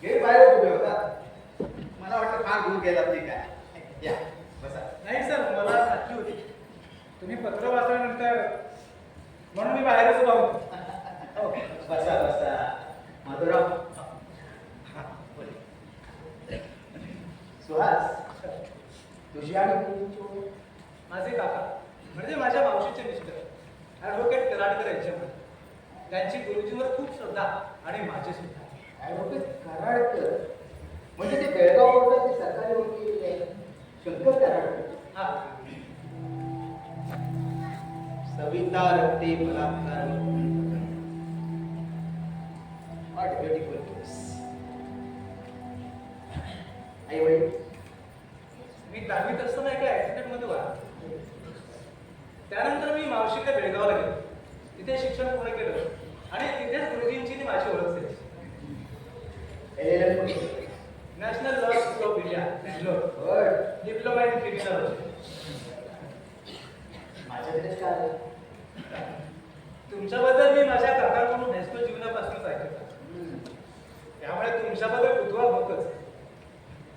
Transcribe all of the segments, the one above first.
Gate बाहेर उभे होता. मला वाटतं फार दूर गेला की काय. या बसा. नाही सर, मला खात्री होती तुम्ही पत्र वाचल्यानंतर, म्हणून मी बाहेरच उभा होतो. हो, बसा बसा. माधवराव. सुहास, तुझी आणि मुलीची ओळख? माझे काका म्हणजे माझ्या मावशीचे मिस्टर ॲडव्होकेट कराडकर यांच्यामध्ये. त्यांची गुरुजींवर खूप श्रद्धा आणि माझे सुद्धा. ॲडव्होकेट कराडकर म्हणजे ते बेळगाव कोर्टाचे सरकारी वकील शंकर कराडकर. हा, सविता रक्ते बलात्कार. व्हॉट ब्युटिफुल केस. आई वडील? मी 10वीत असताना एका ॲक्सिडेंटमध्ये वाढ. त्यानंतर मी मावशीकडे बेळगावला गेलो. तिथे शिक्षण पूर्ण केलं आणि तिथेच गुरुजींची आणि माझी ओळख झाली. LLM? National law school of India, diploma in criminology. माझ्याकडेच काय आलं? तुमच्याबद्दल मी माझ्या काकांकडून हायस्कूल जीवनापासूनच ऐकत आहे. त्यामुळे तुमच्याबद्दल कुतूहल होतच.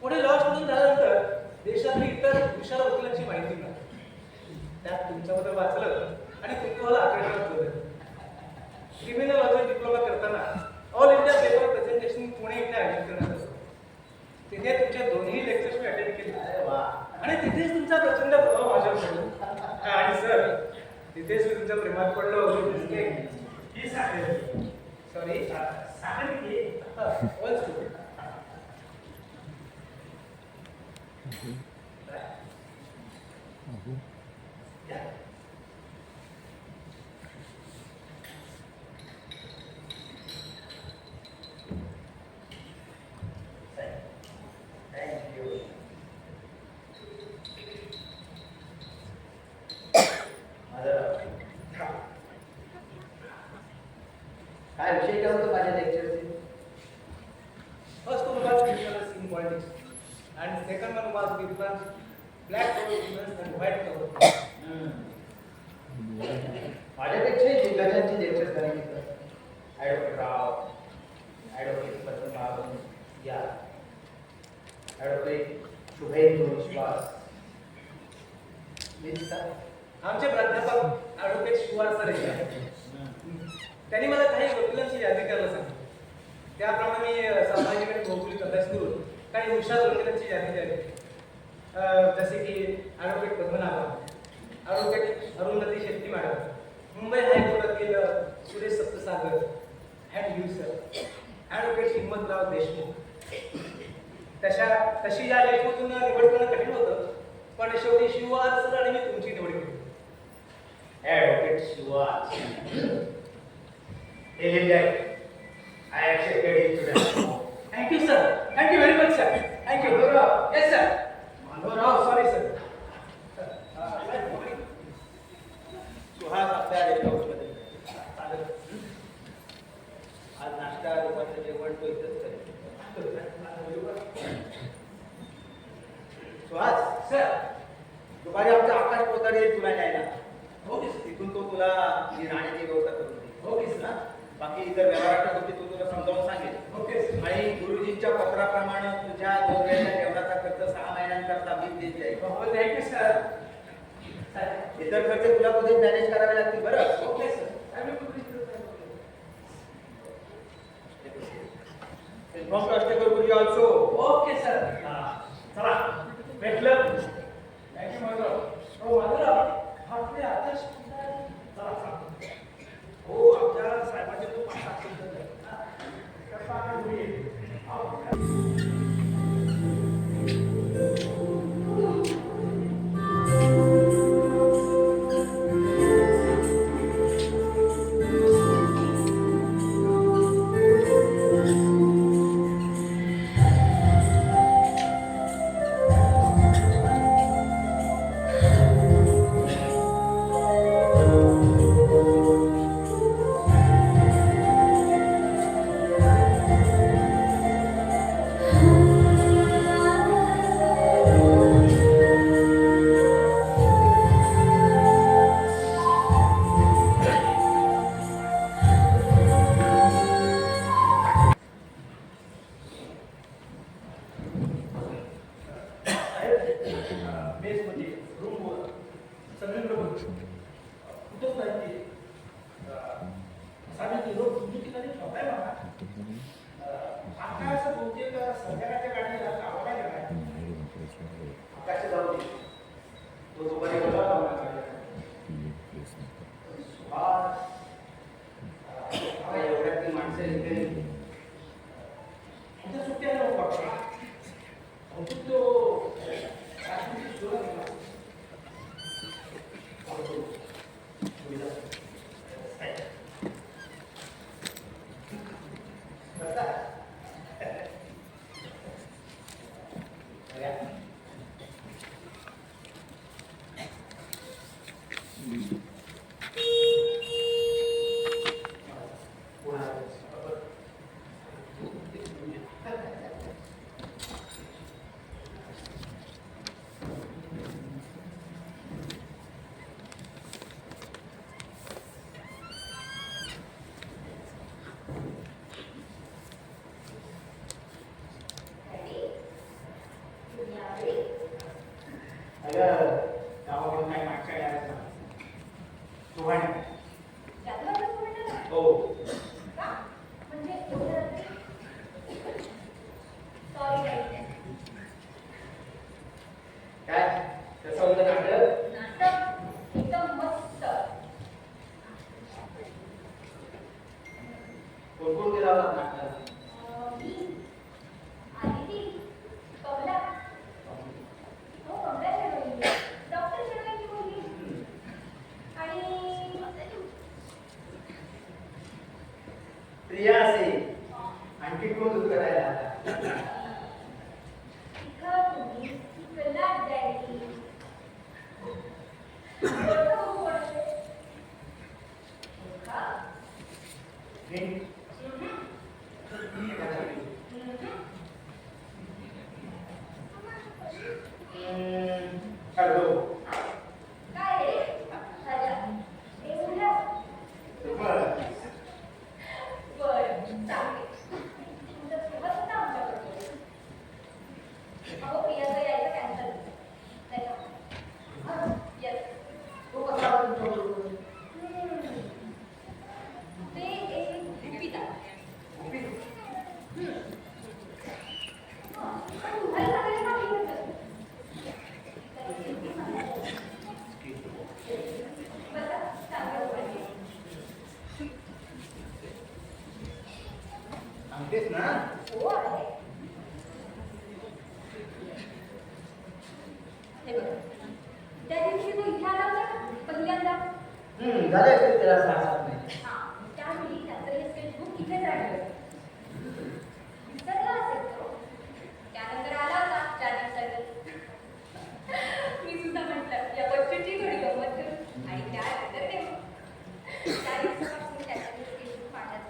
पुढे लॉ स्टुडंट झाल्यानंतर देशातील इतर हुशार वकिलांची माहिती मिळाली. त्यात तुमच्याबद्दल वाचलं आणि कुतूहल आकर्षक होतं. क्रिमिनॉलॉजी डिप्लोमा करताना all India paper presentation Pune इथे आयोजित करण्यात आलं. तिथे तुमचे दोन्ही लेक्चर्स मी अटेंड केले. अरे वा. आणि तिथेच तुमचा प्रचंड प्रभाव माझ्यावर पडला. आणि सर, तिथेच मी तुमच्या प्रेमात पडलो. सॉरी, काय विषय काय होतो माझ्या लेक्चरचे? First one was criminals in politics, and second one was difference black cover criminals and white cover. माझ्यापेक्षा दिग्गजांची लेक्चर करायची तर ॲडव्होकेट राव, ॲडव्होकेट पद्मनाभन, या ॲडव्होकेट शुभेंदू विश्वास. आमचे प्राध्यापक ॲडव्होकेट शिवार सर आहेत. त्यांनी मला काही वकिलांची यादी करायला सांगितली. त्याप्रमाणे मी सामाजिक आणि भौगोलिक अभ्यास करून काही हुशार वकिलांची यादी द्यावी. जसे की advocate Padmanabhan, advocate Arundhati Shetty madam, Mumbai हायकोर्टातील Suresh Saptasagar and you sir, advocate Himmatrao Deshmukh. तशी या लेखमधून निवड करणं कठीण होतं, पण शेवटी शिवार सर आणि मी तुमची निवड केली. ॲडव्होकेट शिवास. I accepted it today. Thank you, sir. Thank you very much, sir. Thank you. Yes, sir. Madhavrao. Sorry, sir. Suhas आपल्या गेस्ट हाऊसमध्ये चालेल. आज नाश्ता दुपारचं जेवण तो इथंच करेल. सुहास, Sir. दुपारी आमचा आकाश कोतारी येईल तुला न्यायला. हो की sir. तिथून तो तुला जी राहण्याची व्यवस्था करून देईल. हो की sir. बाकी इतर व्यवहाराच्या गोष्टी तो तुला समजावून सांगेल. Okay, sir. आणि गुरुजींच्या पत्राप्रमाणे तुझ्या 2 वेळेच्या जेवणाचा खर्च 6 महिन्यांकरता मी देत जाईल. Oh, thank you, sir. Sir. इतर खर्च तुला कुठे मॅनेज करावे लागतील बरं. Okay, sir. I will put it through. Inform to Ashtekar Guruji also. Okay, sir. चला, भेटलं. Thank you, Madhurav. Oh, Madhurav, आपले आदर्श चला, चला. हो, आमच्या साहेबांचे तो 5-7 शब्द आहेत. कसा होईल? सगळीकडे बघतो कुठंच नाही ते असा मी रोज तुमच्या ठिकाणी ठेवताय मला आता असं बहुतेक संध्याकाळच्या गाडीला गावाला गेलाय आकाश जाऊ दे तो दुपारी बोला सुहास एवढ्यात ती माणसं इथे कुठे सुट्ट्या नको पडतो बहुतेक तो काश्मीरची सुरुवात केला गावाकडून काय मागच्या यायला सुहाणी हो काय कसं होतं नाटक कोण कोण गेला होता नाटकाला प्रिया असे आणखी कोण दूध करायला सांगतेस ना त्या दिवशी तू इथे आला होता पहिल्यांदा झाले असते त्याला 6-7 महिने त्यावेळी त्याचं हे स्केचबुक इथेच राहिलं विसरला असेल तो त्यानंतर आला होता 4 दिवसांनी मी सुद्धा म्हटलं या बच्चूची थोडी गंमत करू आणि त्यानंतर ते 4 दिवसापासून त्याचं हे स्केचबुक माझ्याच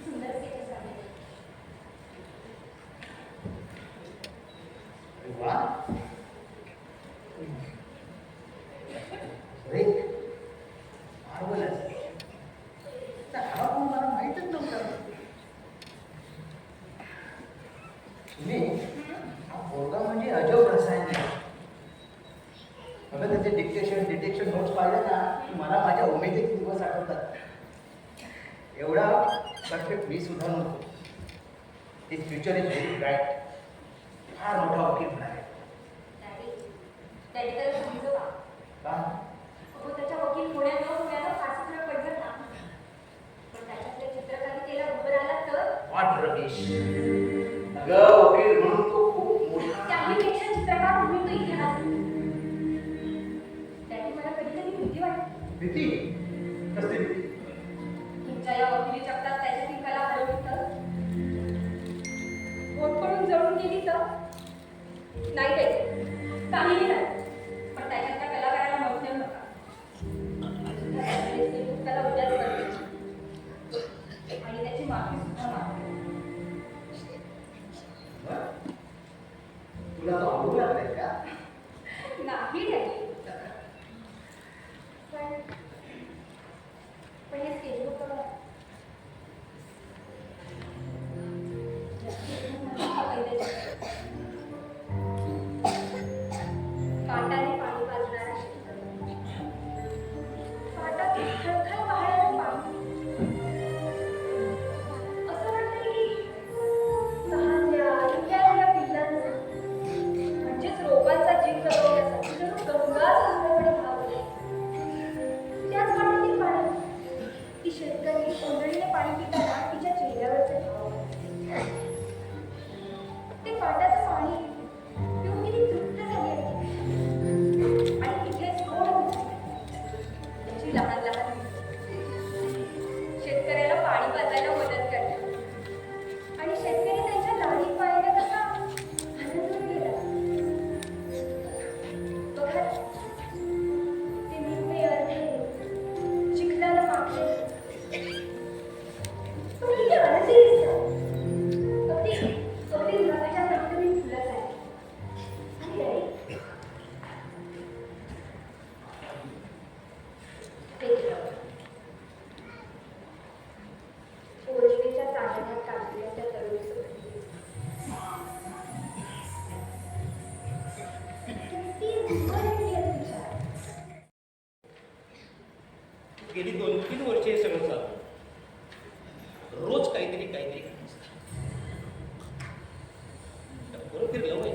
सुंदर स्केचेस आहे वा रे मार्वलस हा कोण मला माहीतच नव्हता तुम्ही हा पोरगा म्हणजे अजब रसायन आहे मला त्याचे डिटेक्शन नोट्स पाहिले ना की मला माझ्या उमेदीचे दिवस आठवतात एवढा परफेक्ट मी सुद्धा नव्हतो his future is very bright फार मोठा वकील होणार आहे डॅडी त्याला समजवा का हो त्याच्या वकील होण्यात न होण्याला फारसा फरक पडला ना पण त्याच्यातल्या चित्रकारितेला उभं राहिला तर वाट रमेश अगं वकील म्हणून तो खूप मोठा त्याहीपेक्षा चित्रकार म्हणून तो इतिहास डॅडी मला कधी कधी भीती वाटते भीती कसली भीती तुमच्या या वकिली चपटात त्याच्यातील कला हरवली तर पोट पडून जळून गेली तर नाही द्यायचं काहीही नाही पण त्याच्यातल्या कलाकाराला मत देऊ नका त्याला उद्याच करते आणि त्याची माफी सुद्धा मागते तुला तो आवडू लागलाय का नाही डॅडी पण हे स्केचबुक बघा गेली 2-3 वर्षे हे सगळं चालू. रोज काहीतरी काहीतरी करायचं. बरोबर फिरलं वय.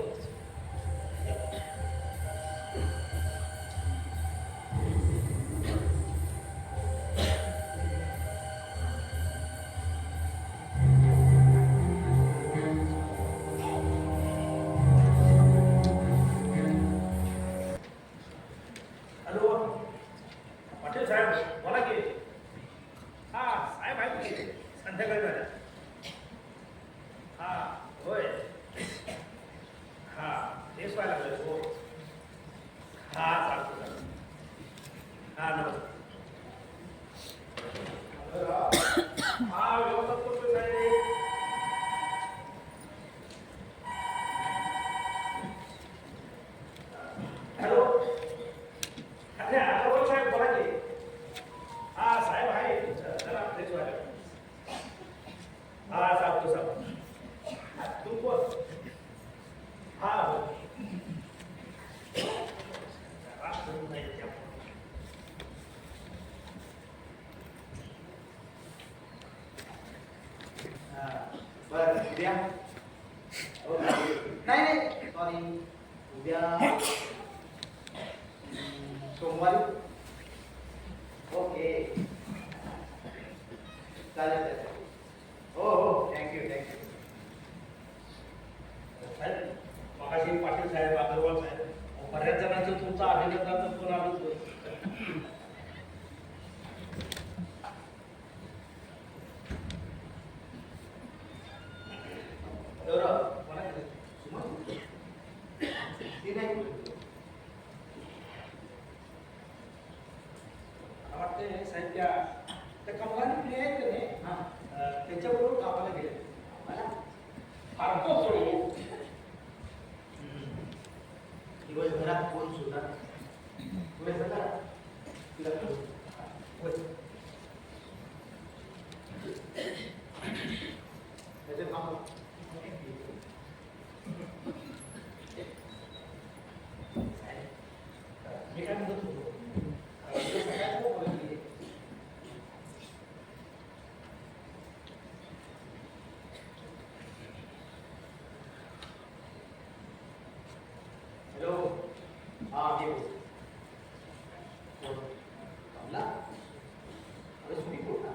हॅलो पाटील साहेब बोला की. हा साहेब आहेत की संध्याकाळी झाल्या. हा होय. हा तेच व्हायला लागलं. हो हा चालतो चालतो. हा नमस्कार. हा व्यवस्था करतो साहेब. हॅलो अरे आलो साहेब बोला की. हा साहेब आहे जरा फ्रेश व्हायला. हा सांगतो सांगतो. तू कोण? हा हो. बरं उद्या हो, नाही नाही सॉरी उद्या सोमवारी. ओके चालेल चालेल. हो हो थँक्यू थँक्यू. साहेब मगाशी पाटील साहेब अग्रवाल साहेब बऱ्याच जणांचं तुमचा अभिनंदनाचा फोन आलो होतो. मला ती नाही वाटते साहेब त्या कमलाने प्रिय आहेत का नाही हां त्याच्याबरोबर कामाला गेले. मला फारतो सोडू. दिवसभरात फोन सुद्धा वेळ झाला तिला होय. त्याचे काम मी काय म्हणत होतो सगळ्यात बोलत गेले. हॅलो हा मी कमला अरे तुम्ही बोल ना.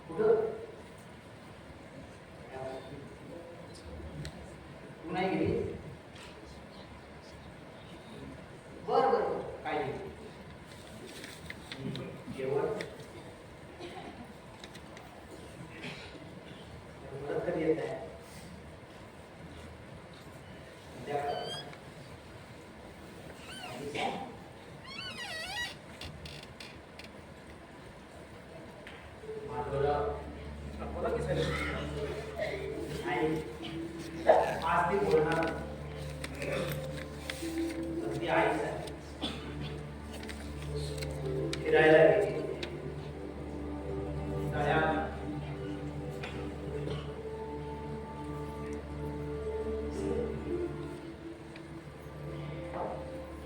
कुठं तू नाही गेली. बरं बरं काय नाही. जेवण परत कधी येत आहे. माधवराव बोला की साहेब. आई आज ती बोलणार ती आई फिरायला गेली. दया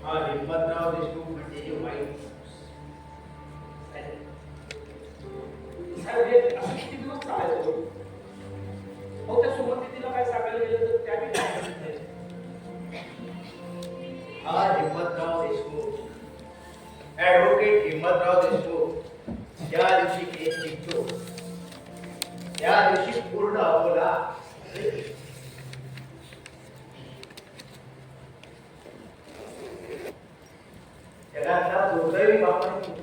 हा हिम्मतराव देशमुख म्हणजे वाईट साहेब हे असं किती दिवस चालायचं. हो त्या सुमतीला काय सांगायला गेलं तर त्या बी काय करत नाही. हा हिम्मतराव देशमुख ॲडव्होकेट हिम्मतराव देशमुख ज्या दिवशी केस जिंकतो त्या दिवशी पूर्ण अकोला जगातला दुर्दैवी बापाने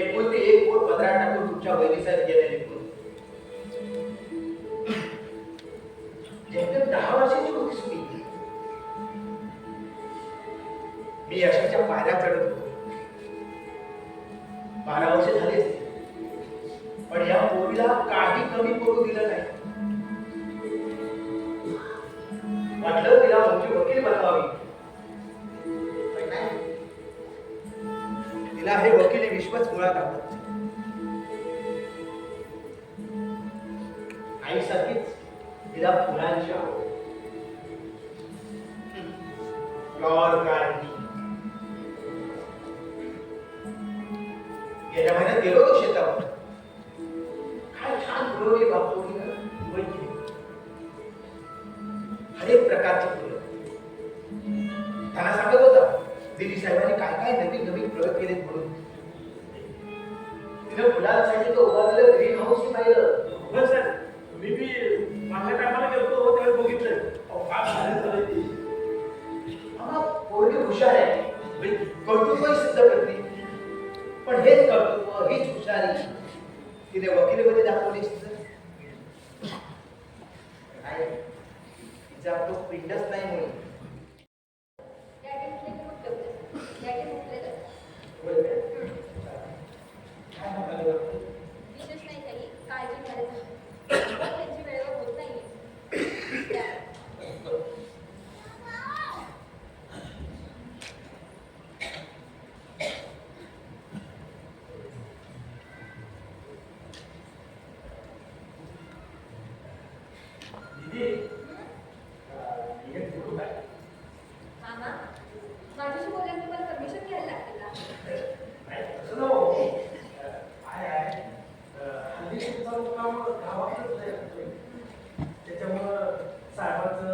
एकुलती एक पोट पदरात टाकून तुमच्या वैरीसाठी गेले निघून. जेमतेम 10 वर्षाची होतीस मी यशाच्या पायऱ्या चढत होतो. 12 वर्ष झाली असतील. पण या पोरीला काही कमी पडू दिलं नाही. वाटलं तिला मोठी वकील बनवावी. पण नाही. तिला हे वकिली विश्वच मुळात आवडत. आई सारखीच फुलांच्या प्युअर गार्डनिंग. गेल्या महिन्यात गेलो होतो शेतावर. काय छान फुलं होती बापू. हरेक प्रकारची फुलं. त्यांना सांगत होता दिदी साहेबांनी काय काय नवीन नवीन प्रयोग केलेत म्हणून. तिने फुलांसाठी तो उभारलेलं ग्रीन हाऊस पाहिलं. हो सर, मी बी मागल्या टायमाला गेलो त्यावेळेस बघितलं. अहो, काय भारी झालंय ते. आम्हा पोरगी हुशार आहे. कर्तृत्वही सिद्ध करते. पण हेच कर्तृत्व हीच हुशारी तिने वकिलीमध्ये दाखवलीच तर नाही. तिचा तो पिंडच नाही म्हणून. डॅडी उठले की मग जेवते. डॅडी उठले तर काय म्हणाले बापू? विशेष नाही काही, काळजी घ्यायला त्यांची वेळेवर होत नाहीये. दीदी, एक फोटो काय? मामा, माझ्याशी बोलायला तुम्हाला परमिशन घ्यायला लागते का? नाही, तसं नको. आहे. हल्ली तुमचा मुक्काम गावातच आहे. त्याच्यामुळं साहेबांचं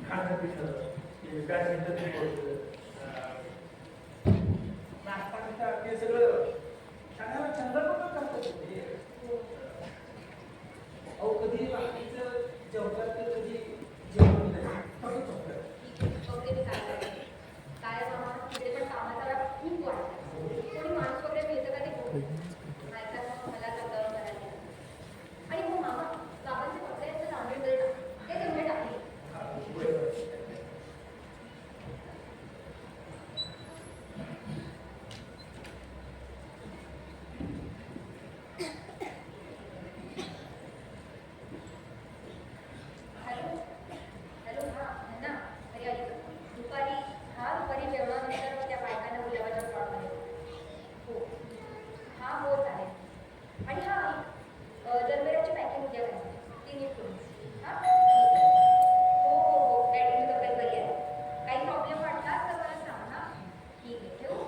खाणं पिणं, बॅडमिंटन नाश्ता बिस्टा ते सगळं सगळ्याला छंद पण करतात ते. अहो कधी बाकीचं जेवतात तर कधी जेवण नाही. तसंच होतं. वगैरे मी काय करते? काय मामा, तिथे पण कामाचा व्याप खूप वाढला. कोणी माणूस वगैरे मिळतं का ते बघू. नाहीतर मग मला दगदग करायला लागते. आणि हो मामा, बाबांचे कपडे आहेत ना लांबीमध्ये टाक. ते तेवढे टाकले. हॅलो हॅलो हां ना अरे ऐक दुपारी जेवणानंतर मग त्या बायकांना गुलाबाच्या प्लॉटमध्ये हो हां हो चालेल आणि हां ऐक जरबेराची पॅकिंग उद्या करायची ती नीट करून हां हो हो हो डॅडीची तब्येत बरी आहे काही प्रॉब्लेम वाटला तर मला सांग हां ठीक आहे ठेवू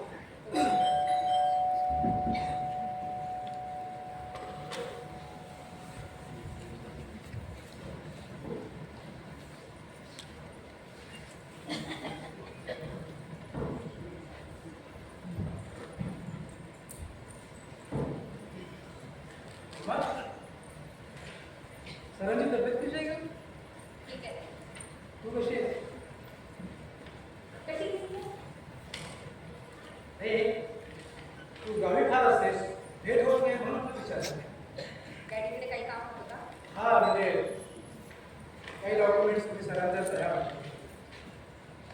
मग सरांची तब्येत कशी आहे का? ठीक आहे तू कशी आहे? कशी दिसते नाही, तू गावी फार असतेस, भेट होत नाही म्हणून तू विचारते. डॅडीकडे काही काम होतं का हा म्हणजे काही डॉक्युमेंट्स तुम्ही सरांच्या सह्या मागतात.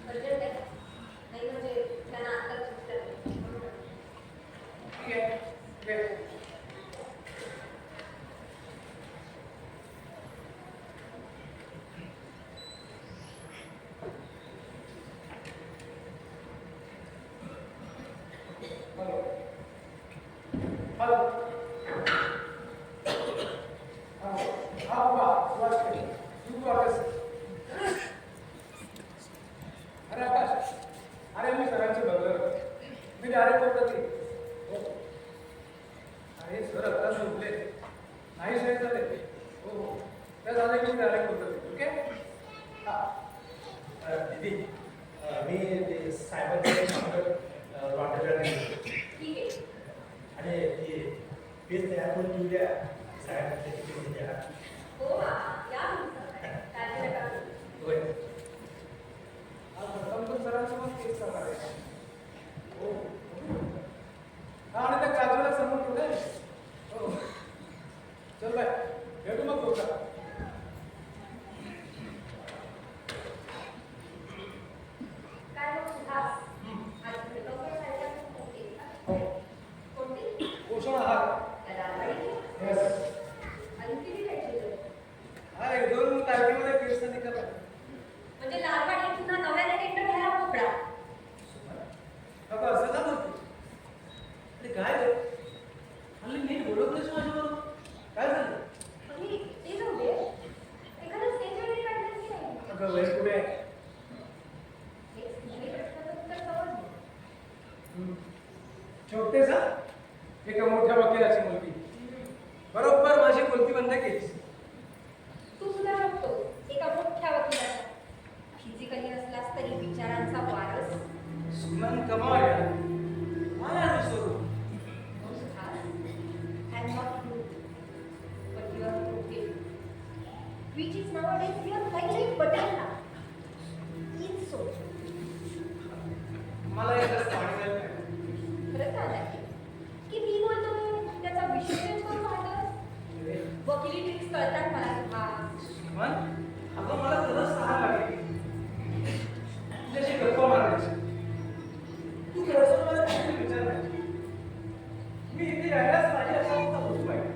अर्जंट आहे नाही म्हणजे त्यांना आत्ताच सुचलं ठीक आहे ठीक आहे. हॅलो हॅलो हा बाबा सुभाष कडे तू आकाश अरे आकाश अरे मी सरांचे बघलं मी डायरेक्ट करतो ते हो अरे सर आता झोपले नाही साहेब झाले हो हो त्या झाले की मी डायरेक्ट करतो ते ओके हां दीदी, मी ते साहेबांचे वाटत ठीक आहे आणि ती पेज तयार करून ठेवल्या साहेबांच्या किती द्या. हो या काळजी नका करू. होय. प्रथम सरांसोबत केस करणार आहे हो हा आणि त्या काजूला समोर ठेवलंय हो चल बाय भेटू मग दोघा काय मग सुहास आज डॉक्टर साहेबांना कोणती हो कोणती पोषण आहार लालवाडीची येस आणि किती घ्यायची होती? हा 1-2 तारखेमध्ये केस निघतात म्हणजे लालवाडी पुन्हा नव्याने टेंडर घ्यायला मोकळा हेच तुम्ही प्रश्नाचं उत्तर समजलं. छोटेसा एका मोठ्या वकिलाची मुलगी बरोबर माझी कोणती बंद केलीस. तू सुद्धा शकतो एका मोठ्या वकिलाचा. फिजिकली नसलास तरी विचारांचा वारस. सुमन कमाल यार. मला विसरू. I'm not rude, but you are crooked. Which is nowadays we are highly button now. It's so. मला एकच सांगायचं नाही. खरंच सांगाय की मी बोलतो त्याचा विषय चेंज करून पाहतोस. वकिली ट्रिक्स कळतात मला सुद्धा. सुमन अगं मला खरंच सहा लागेल तुझ्याशी गप्पा मारायची. तू खरंच मला काहीतरी विचार नाही. मी इथे राहिल्यास माझी असा होतो पाहिजे.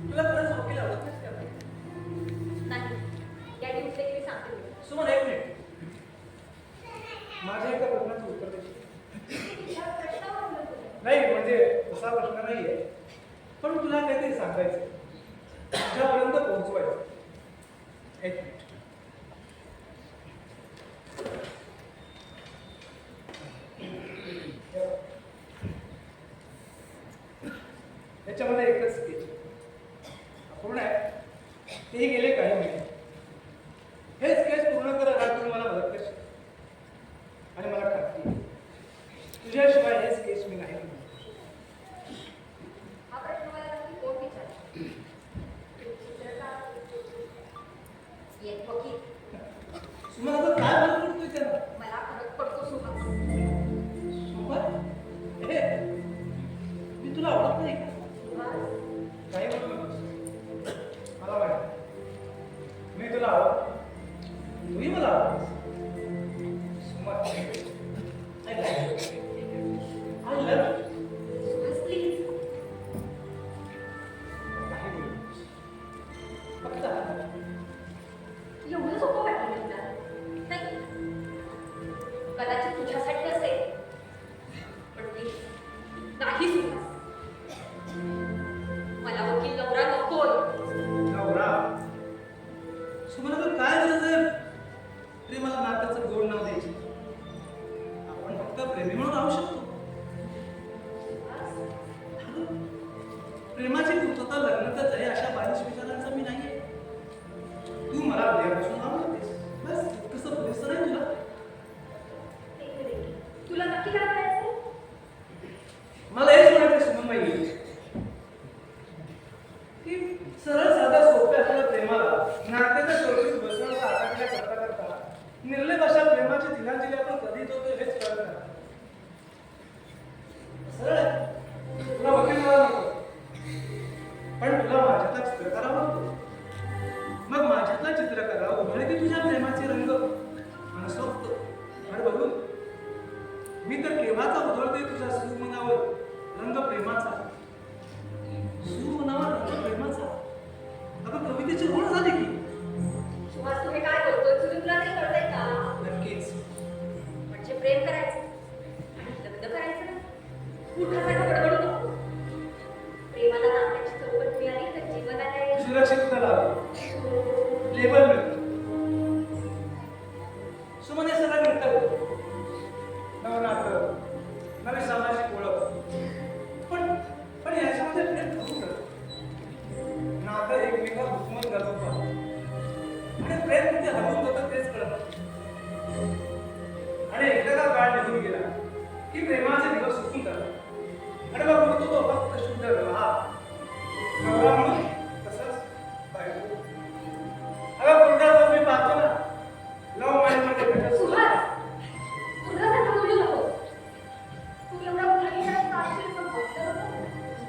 तुला खरंच वकील आवडत नाही का? नाही या दिवशी की सांगते मी. सुमन एक मिनिट. माझ्या एका प्रश्नाचं उत्तर दे. तुझ्या प्रश्नावर बोलतो. नाही म्हणजे तसा प्रश्न नाहीये पण तुला काहीतरी सांगायचं तुझ्यापर्यंत पोहोचवायचं. एक मिनिट. याच्यामध्ये एकच स्केच पूर्ण आहे. तेही गेले काही महिने. हे स्केच पूर्ण करायला तुम्ही मला मदत करशील आणि मला खात्री आहे, तुझ्याशिवाय हे स्केच मी नाही बनवू. हा प्रश्न मला नक्की कोण विचारला? चित्रकार, एक वकील. सुमन आता काय फरक पडतोय त्याला? मला फरक पडतो सुहास. सुमन हे मी तुला आवडत नाही का? सुहास, काही म्हणू नकोस. मला वाटतं मी तुला आवडतो, तूही मला आवडतेस. Suman I love you. I love you. Suhas please. काही बोलू नकोस. फक्त हात धर. एवढं सोपं वाटलं तुला? नाही. कदाचित तुझ्यासाठी असेल. पण प्लीज नाही सुहास. मला वकील नवरा नकोय. नवरा सुमन आता काय गरज आहे प्रेमाला नात्याचं गोड नाव द्यायची. आपण फक्त प्रेमी म्हणून राहू शकतो. सुहास, अगं, प्रेमाची पूर्तता लग्नातच आहे अशा बालिश विचारांचा मी नाहीये. तू मला उद्यापासून आवडतेस बस कसं पुरेसं नाही तुला. एक मिनिट. तुला नक्की काय करायचं? मला हेच म्हणायचं सुमनबाई की सरळ साध्या सोप्या असलेल्या प्रेमाला नात्याच्या शेवटी बसवण्याचा आटापिटा करता करता निर्लेप अशा प्रेमाची तिलांजली आपण कधी देतो हेच कळत नाही. सरळ आहे. तुला वकील मला नको पण तुला माझ्यातला चित्रकार आवडतो. मग माझ्यातला चित्रकारा उधळते तुझ्या प्रेमाचे रंग मनसोक्त आणि बघून मी तर केव्हाचा उधळते तुझ्या सुमनावर रंग प्रेमाचा. सुमनावर रंग प्रेमाचा. अगं कवितेची ओळ झाली की. सुहास, तुम्ही काय बोलतोय? तुला नाही कळतंय का? नक्कीच. म्हणजे प्रेम करायचं आणि लग्न करायचं ना. मूर्खासारखं बडबडू नको. प्रेमाला नात्याची चौकट मिळाली तर जीवनाला एक सुरक्षितता लाभ लेबल मिळतं. सुमन हे सगळं मिळतं. नवनातं नवी सामाजिक ओळख पण पण याच्यामध्ये प्रेम करू शकतो. नातं एकमेका हुकमत घालतो आणि प्रेम किती हरवून जातं तेच कळत नाही. आणि एकदा का काळ निघून गेला की प्रेमाचे दिवस सुटून जातात आणि मग म्हणतो तो फक्त शुद्ध हा नवरा म्हणून तसंच बायको. अगं पुढचा मी पाहतो ना लव मॅरेजमध्ये भेटत सुहास, मूर्खासारखं बोलू नकोस. तू एवढा मुलगीला साक्षी समजतं.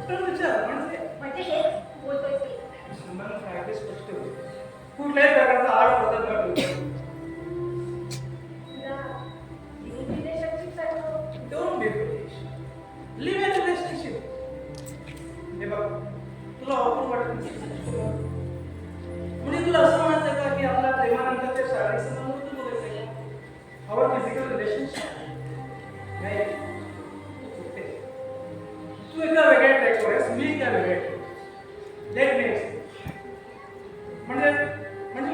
पण विचार म्हणजे म्हणजे हेच बोलतोय ते. मला कायदे स्पष्ट होते. कुठल्याही प्रकारचा आड पद्धत न ठेवता. तुला लिव्ह इन रिलेशनशिप साठी Don't be foolish. Live in a relationship. हे बघ, तुला awkward वाटत नसेल. म्हणजे तुला असं म्हणायचं का की आपल्या प्रेमानंतरच्या शारीरिक संबंध तू बोलायचं का? Our physical relationship? नाही. तू चुकतेस. तू एका वेगळ्या ट्रॅकवर आहेस, मी एका वेगळ्या ट्रॅकवर. Let me explain. म्हणजे म्हणजे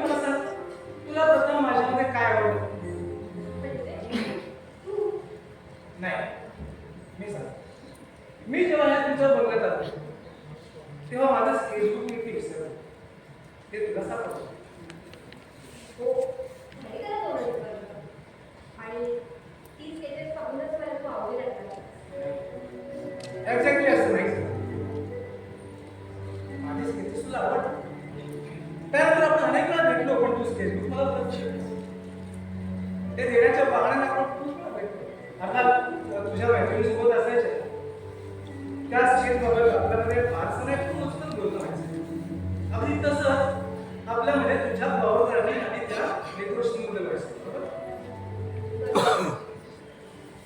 स्केचबुक मला परत शिकव. ते देण्याच्या बहाण्याने आपण खूप वेळा भेटतो. अर्थात तुझ्या मैत्रिणीसोबत असायच्या त्या स्केचबाबत आपल्यामध्ये फारसं नाही पण नुसतं बोलतो व्हायचं. अगदी तसंच आपल्यामध्ये तुझ्या भावनांनी आणि त्या डेकोरेशनमध्ये व्हायचं. बरोबर?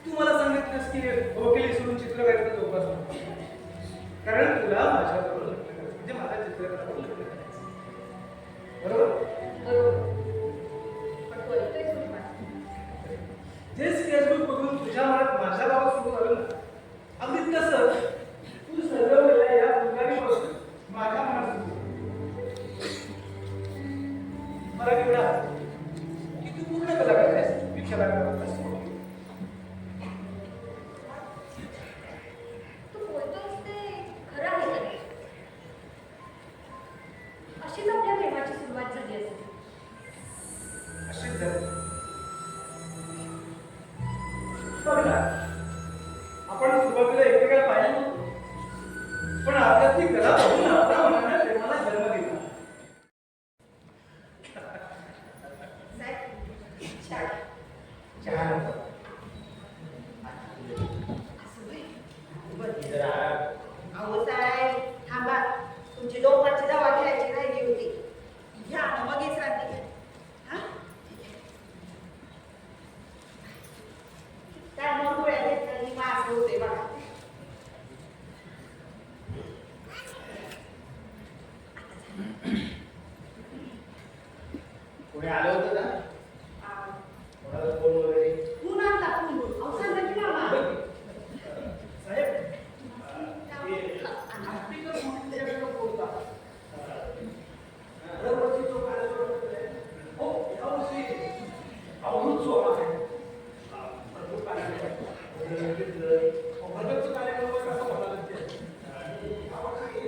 तू मला सांगितलंस की वकिली सोडून चित्रकाराचा जोपासना, कारण तुला माझ्याबरोबर लग्न करायचं म्हणजे माझ्या चित्रकाराबरोबर लग्न करायचं. बरोबर? बरोबर. पण कळतंय सुषमा. जे स्केचबुक बघून तुझ्या मनात माझ्या बाबत सुरू झालं ना, अगदी तसंच तू सजवलेल्या या फुलदाणीपासून माझ्या मनात सुरू मला एवढा की तू पूर्ण कलाकार आहेस, मी कलाकार आहेस. तू बोलतोयस ते खरं आहे का नाही? अशीच आपल्या प्रेमाची सुरुवात झाली असेल. अशीच झाली. बघ ना, आपण सुरुवातीला एकमेकाला पाहिलं नव्हतं, पण आपल्यातली कला बघून आपल्या मनाने प्रेमाला जन्म दिला. साहेब, छान. चहा नको. असं होय. जरा अहो साहेब थांबा, तुमची डोक्याची दवा घ्यायची राहिली होती. घ्या मग विश्रांती घ्या. हा? काय मग डोळ्यात घेतलं वास होते बघा. कोणी आलं होतं ना? आ, कोणाला फोन वगैरे? ऊन आणला ऊन. अहो सांगा की मामा. साहेब स्पीकर म्हणून त्याच्याकडे बोलतो. दरवर्षी जो कार्यक्रम होतोय, हो यावर्षी अवधूत सोहळा आहे. भरपूर कार्यक्रम आहे. भरपूरचा कार्यक्रम वगैरे असं म्हणाला ते. यावर्षी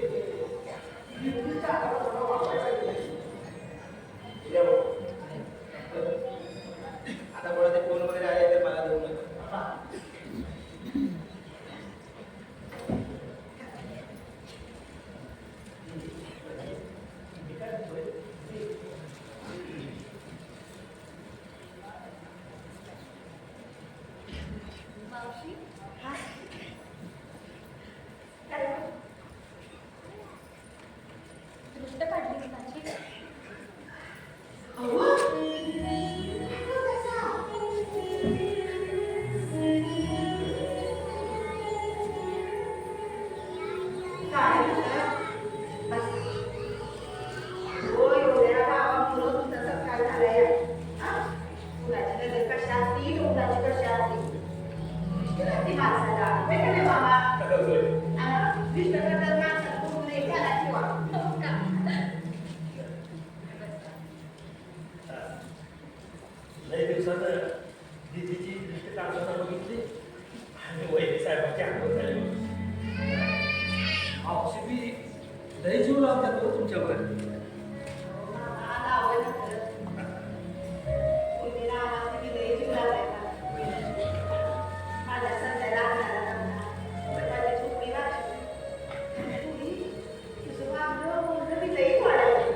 निवडीचा आधार थोडा वाढवायचा आहे. उद्या बघू. आता कोणाचे फोन वगैरे आले तर मला देऊ नका. मावशी, हा? काय हो? दृष्ट काढली माझी. अहो, काय झालं? बस. हो, एवढ्या गावामुळं तुमचा सत्कार झालाय. हा? कुणाची नजर कशी असती, कुणाची कशी असती. दृष्टी लागते माणसाला. होय का नाही मामा? हा? दृष्ट करतात माणसाला पूर्ण एक घाला ठेवा. हो का? लय दिवसात दीदीची दृष्टी काढताना बघितली आणि वैद्य साहेबांची आठवण झाली. मावशी बी लय जीव लावतात हो तुमच्यावर. मामा लावायचं खरं. कोणी रामाचं बी लय जीव लावायचा. माझ्या सध्या लागणारा नवरा. माझी झोपडी वाचली. तुम्ही तुझं वागणं बोलणं बी लय वाढायचं.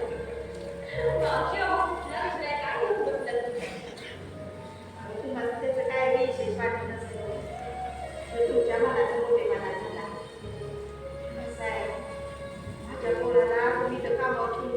मावशी, अहो, कुठला विषय काय घेऊन बसलात तुम्ही? आणि तुम्हाला त्याचं काय बी विशेष वाटत नसेल तर तुमच्या मनाचं मोठेपणा झाला. कसं आहे, माझ्या पोराला तुम्ही तर कामावर ठेवून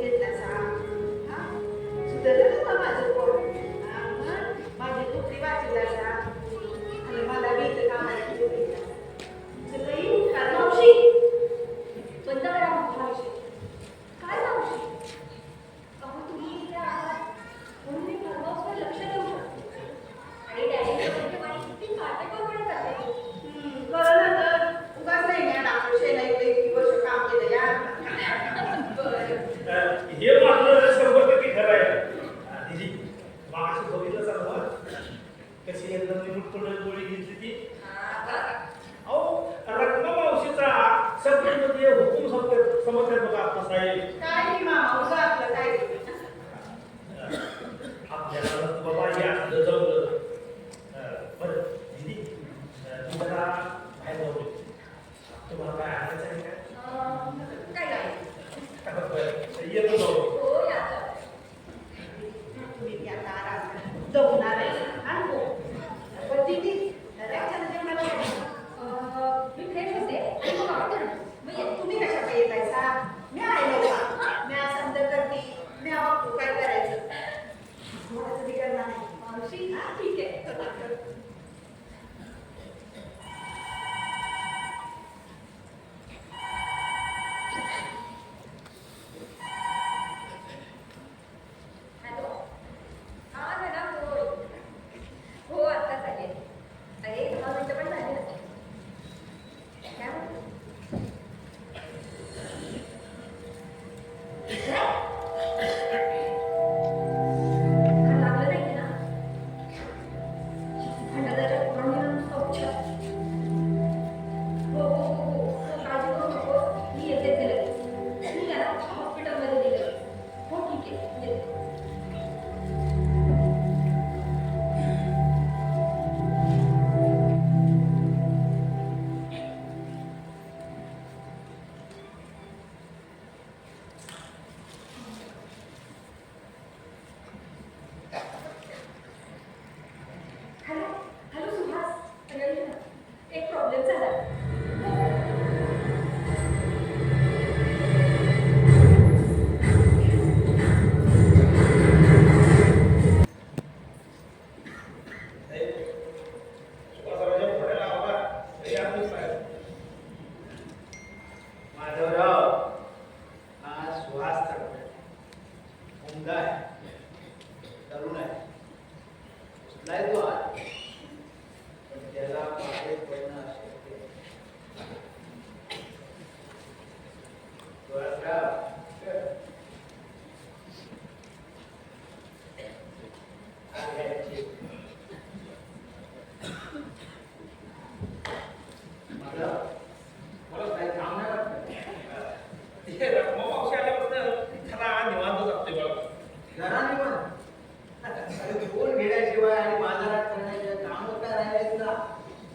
ठेवाय आणि बाजारात करण्याचे काम काय राहिलेत का?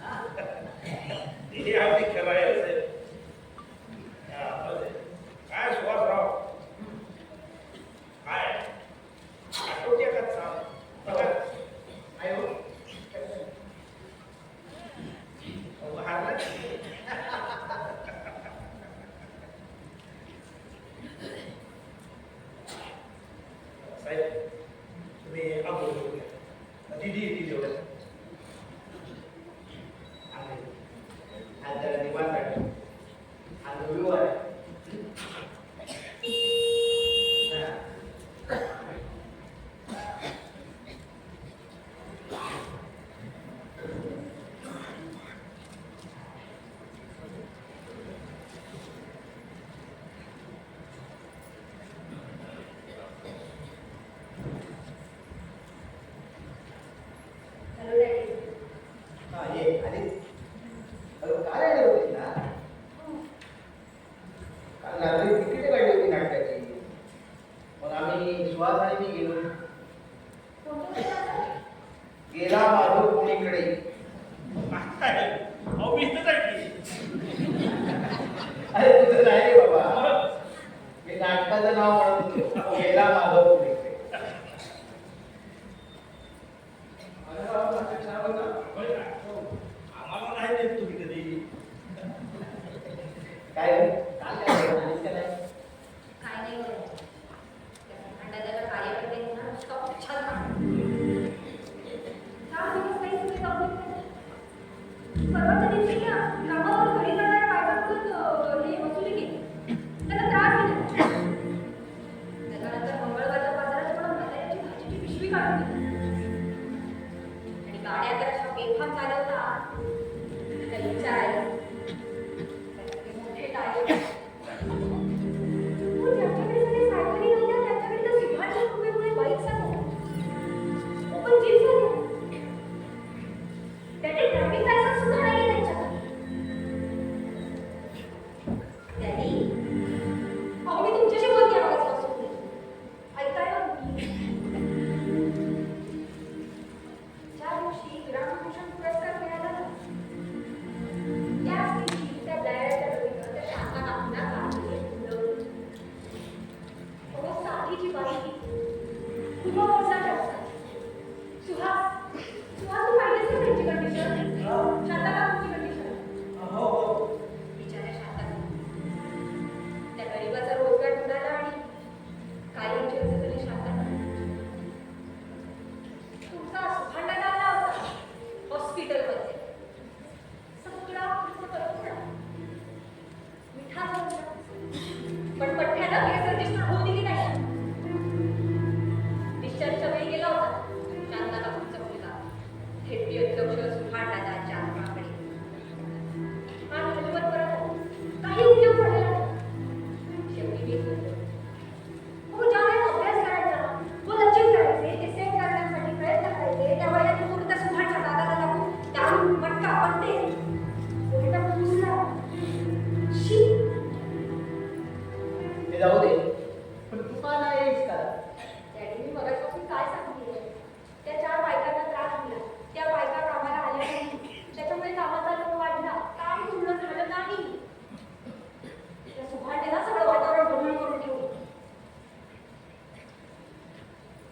हा? हे अगदी खरं आहे साहेब. काय सुहासराव काय आठवते का सांग बघा काय हो? हारला साहेब तुम्ही आंघोळ करून घ्या. दीदी एवढं आज जरा निवांत आहे. आज रविवार आहे. हा. Hello daddy. हा, ये आली. अरे काय आहे रे होती ना? काल रात्री तिकीट काढली होती नाटकाची. मग आम्ही सुहास आणि मी गेलो. कोणतं गाणं? गेला माधव पुणेकडे. अहो मी इथंच आहे अरे तुझं नाही रे बाबा. मी नाटकाचं नाव म्हणत होतो. गेला माधव पुणेकडे. आम्हाला नाही देत तुम्ही कधी काय रे? काल काय झालं? आलीस का नाही? काय नाही होत. त्या अंडाच्या कार्यकर्त्यांना नुसता उच्छाद मारतो. 4 दिवस काही तुम्ही कंप्लीट केलं. परवाच्या दिवशी ना कामावर घरी जाणाऱ्या बायकांकडून हे वसुली केली. त्यांना त्रास दिला. त्याच्यानंतर मंगळवारच्या बाजारात थोडं मसाल्याची भाजीची पिशवी काढून दिली. आणि गाड्या तर अशा बेफाम चालवता काही विचारायला. त्याचे मोठे टायर. हो, ज्यांच्याकडे जरी सायकली नव्हत्या त्यांच्याकडे तर सिंहाच्या कृपेमुळे बाईक्स आल्या. ओपन जीप झाल्या. त्याचे ड्रायव्हिंग लायसन्स सुद्धा नाहीये त्यांच्याकडे. डॅडी, अहो मी तुमच्याशी बोलते आवाजपासून. ऐकाय ना तुम्ही. ज्या दिवशी विरामभूषण पुरस्कार मिळाला ना, त्याच दिवशी त्या ब्लॅडच्या डोईनं त्या शांता काकूंना गाडीने उडवलं. अहो, साठीची बाई खूप वर्षाच्या असतात. सुहास सुहास तू पाहिलीस का त्यांची कंडिशन? शांता काकूंची कंडिशन. बिचाऱ्या शांता काकू. त्या गरीबाचा रोजगार बुडाला आणि कायमची असं तरी शांता काकू. तुमचा सुभांडा लागला होता हॉस्पिटलमध्ये. सगळा खर्च करून पडला. मिठा झाला. पण पठ्ठ्यानं केस रजिस्टर होऊ दिली नाही. डिस्चार्जच्या वेळी गेला होता शांता काकूंचा मुलगा हेपी अध्यक्ष सुभाषदादांच्या आश्रमाकडे. आज हलवत परत आला. काही उपयोग झालेला नाही. शेवटी मी बोललो, हो ज्या वेळेस अभ्यास करायचा व लक्षित करायचे ते सेट करण्यासाठी प्रयत्न करायचे त्या वेळेला तू त्या सुभाषच्या दादाला लागून दारू मटका पट्टे उलटा पुसला. शी. ते जाऊ दे. पण तू का नाही यायस का? डॅडी, मी मगाचपासून काय सांगते? त्या 4 बायकांना त्रास दिला. त्या बायका कामाला आल्या नाही. त्याच्यामुळे कामाचा लोड वाढला. काम पूर्ण झालं नाही. त्या सुभाषेला सगळं वातावरण बदलून करून ठेवलं.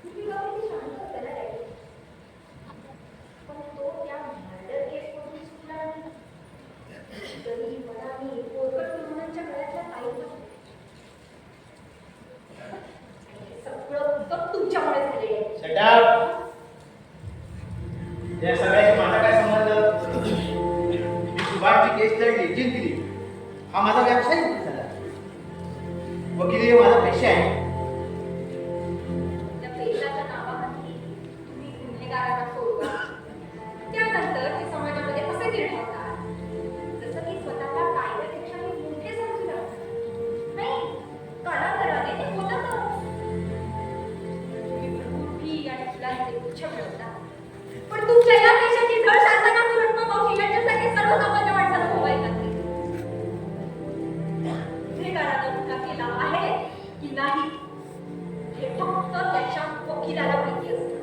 तुम्ही बघा किती शांत होता ना डॅडी. पण तो त्या मर्डर केसमधून सुटला नाही. तरी मला मी पोरकट मुलांच्या गळ्यातल्या ताईत बसले. हे सगळं फक्त तुमच्यामुळे झालेलं आहे. Shut up. या सगळ्याशी माझा काय संबंध? मी सुभाषची केस लढली, जिंकली. हा माझा व्यवसाय झाला. वकिली हे माझा पेशा आहे. त्या पेशाच्या नावाखाली तुम्ही गुन्हेगारांना सोडवा. त्यानंतर ते समाजामध्ये कसे निर्णवतात? जसं की स्वतःला कायद्यापेक्षाही मोठे समजू लागतात. नाही, कालांतराने ते होतातच. तुम्ही भरपूर फी आणि फुलांचे गुच्छ मिळवता. पण तुमच्या या पेशाची धड शासना रत्न मावशी यांच्यासारखे सर्वसामान्य माणसाला मोबाईल लागते. गुन्हेगाराने गुन्हा केला आहे की नाही हे फक्त त्याच्या वकिलाला माहिती असतं.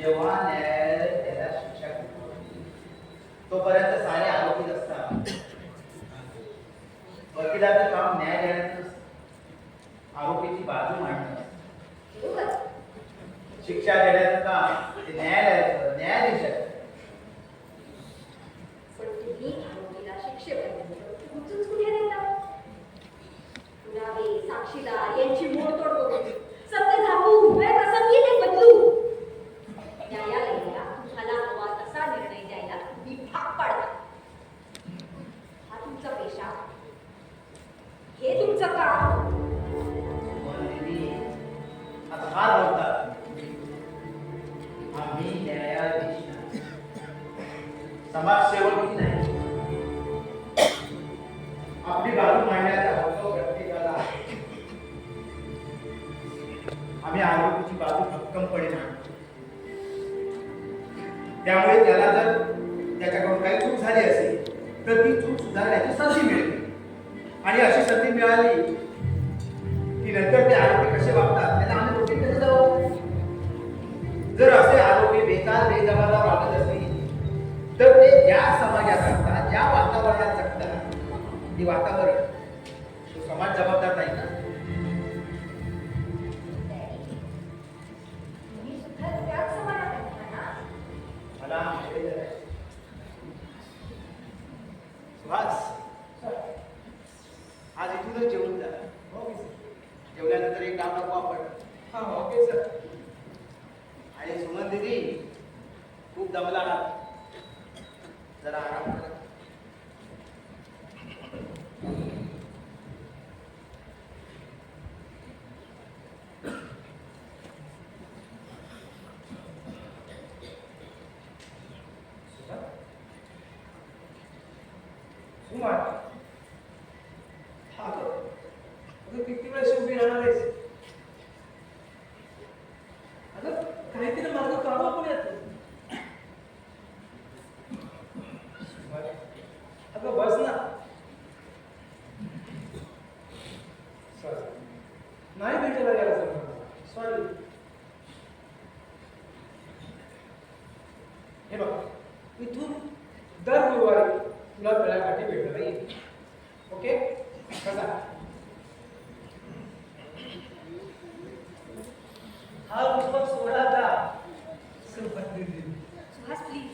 जेव्हा न्यायालय त्याला शिक्षा देतो तोपर्यंत सारे आरोपीच असतात. वकिलाचं काम न्याय देण्याचं नसतं. आरोपीची बाजू मांडणं असतं. बरोबर. शिक्षा देण्याचं काम ते न्यायालयाचं, न्यायाधीशाचं. पण तुम्ही आरोपीला शिक्षेपर्यंत पोहोचूच कुठे देता? पुरावे, साक्षीदार यांची मोडतोड करून सत्य झाकून प्रसंगी ते बदलू. न्यायालयाला तुम्हाला हवा तसा निर्णय द्यायला तुम्ही भाग पाडता. हा तुमचा पेशा, हे तुमचं काम. आता फार बोलतात. आम्ही न्यायाधीश नाही, समाजसेवकही नाही. आपली बाजू मांडण्याचा हक्क प्रत्येकाला आहे. आम्ही आरोपीची बाजू भक्कमपणे मांडतो. त्यामुळे त्याला जर त्याच्याकडून काही चूक झाली असेल तर ती चूक सुधारण्याची संधी मिळते. आणि अशी संधी मिळाली की नंतर ते आरोपी कसे वागतात त्याला आम्ही रोखून कसं जाऊ? जर असे आरोपी बेकार बेजबाबदार वागत असतील तर ते ज्या समाजात असतात, ज्या वातावरणात जगतात, ते वातावरण तो समाज जबाबदार नाही ना. तुम्ही सुद्धा त्याच समाजात असता ना? मला माहिती आहे. सुहास, आज इथूनच जेवून जा. जेवल्यानंतर एक डाव नको आपण. हा ओके सर. आणि सुमन दीदी खूप दमला आहात, जरा आराम करा. कुमार, हा अगं किती वेळेस उभी राहणार आहेस? अगं काहीतरी मार्ग काढू आपण यात. अगं बस ना. सॉरी, नाही भेटायला गेला सर. सॉरी. हे बघ, इथून दर गुरुवारी तुला वेळाकाठी भेटायला येईल. ओके? कसा? हा पुस्तक सोडा आता. सुहास प्लीज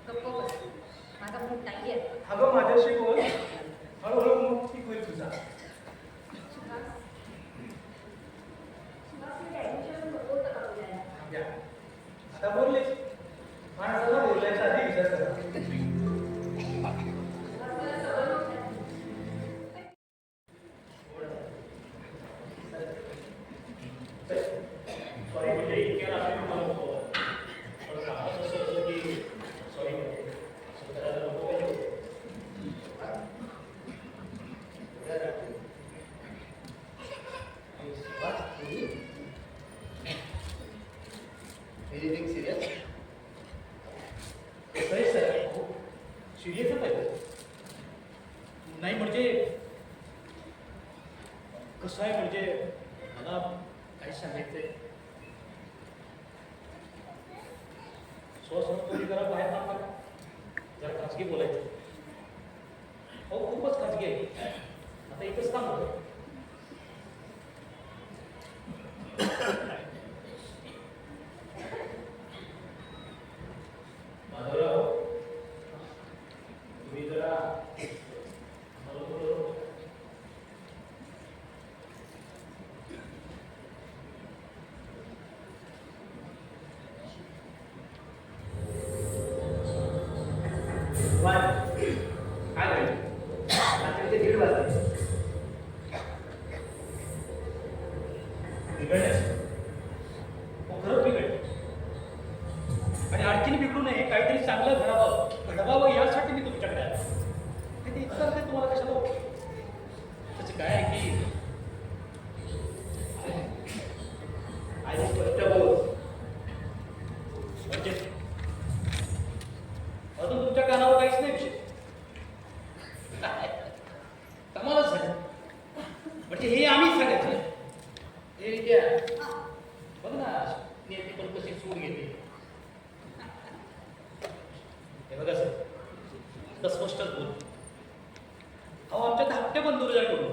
गप्प बस. माझा मूड नाहीये. अगं माझ्याशी बोल. हळूहळू मूड ठीक होईल तुझा. सुहास, सुहासने ऍडमिशन नको होतं का बोलायला? या. आता बोललीस. माणसाला बोलायच्या आधी विचार करा. सुहासला सवय नव्हती. सॉरी म्हणजे इतक्या रात्री तुम्हाला नको. पण असं होतं की सॉरी असं करायला नको पाहिजे. Anything serious? कसं आहे सर, सिरियसच आहे. नाही म्हणजे कसं आहे म्हणजे मला काही सांगायचंय. तुम्ही जरा बाहेर थांबा, जरा खाजगी बोलायचं. हो खूपच खाजगी आहे. आता एकच काम होतं. माधवराव, तुम्ही जरा काय होईल? रात्रीचे 1:30 वाजले. बिघडण्यास हो खरंच बिघडलं. आणि आणखीन बिघडू नये, काहीतरी चांगलं घडावं यासाठी मी तुमच्याकडे आलो. ते इतकं ते तुम्हाला कशाला त्याचं काय आहे की आणि स्पष्ट बोल. म्हणजे अजून तुमच्या कानावर काहीच नाही विषय. कमालच झालं. म्हणजे हे आम्ही सांगायचं. हे घ्या. बघ ना नेते पण कसे सूड येते. हे बघा सर, आता स्पष्टच बोल. अहो आमच्या धाकट्या बंधुराजांकडून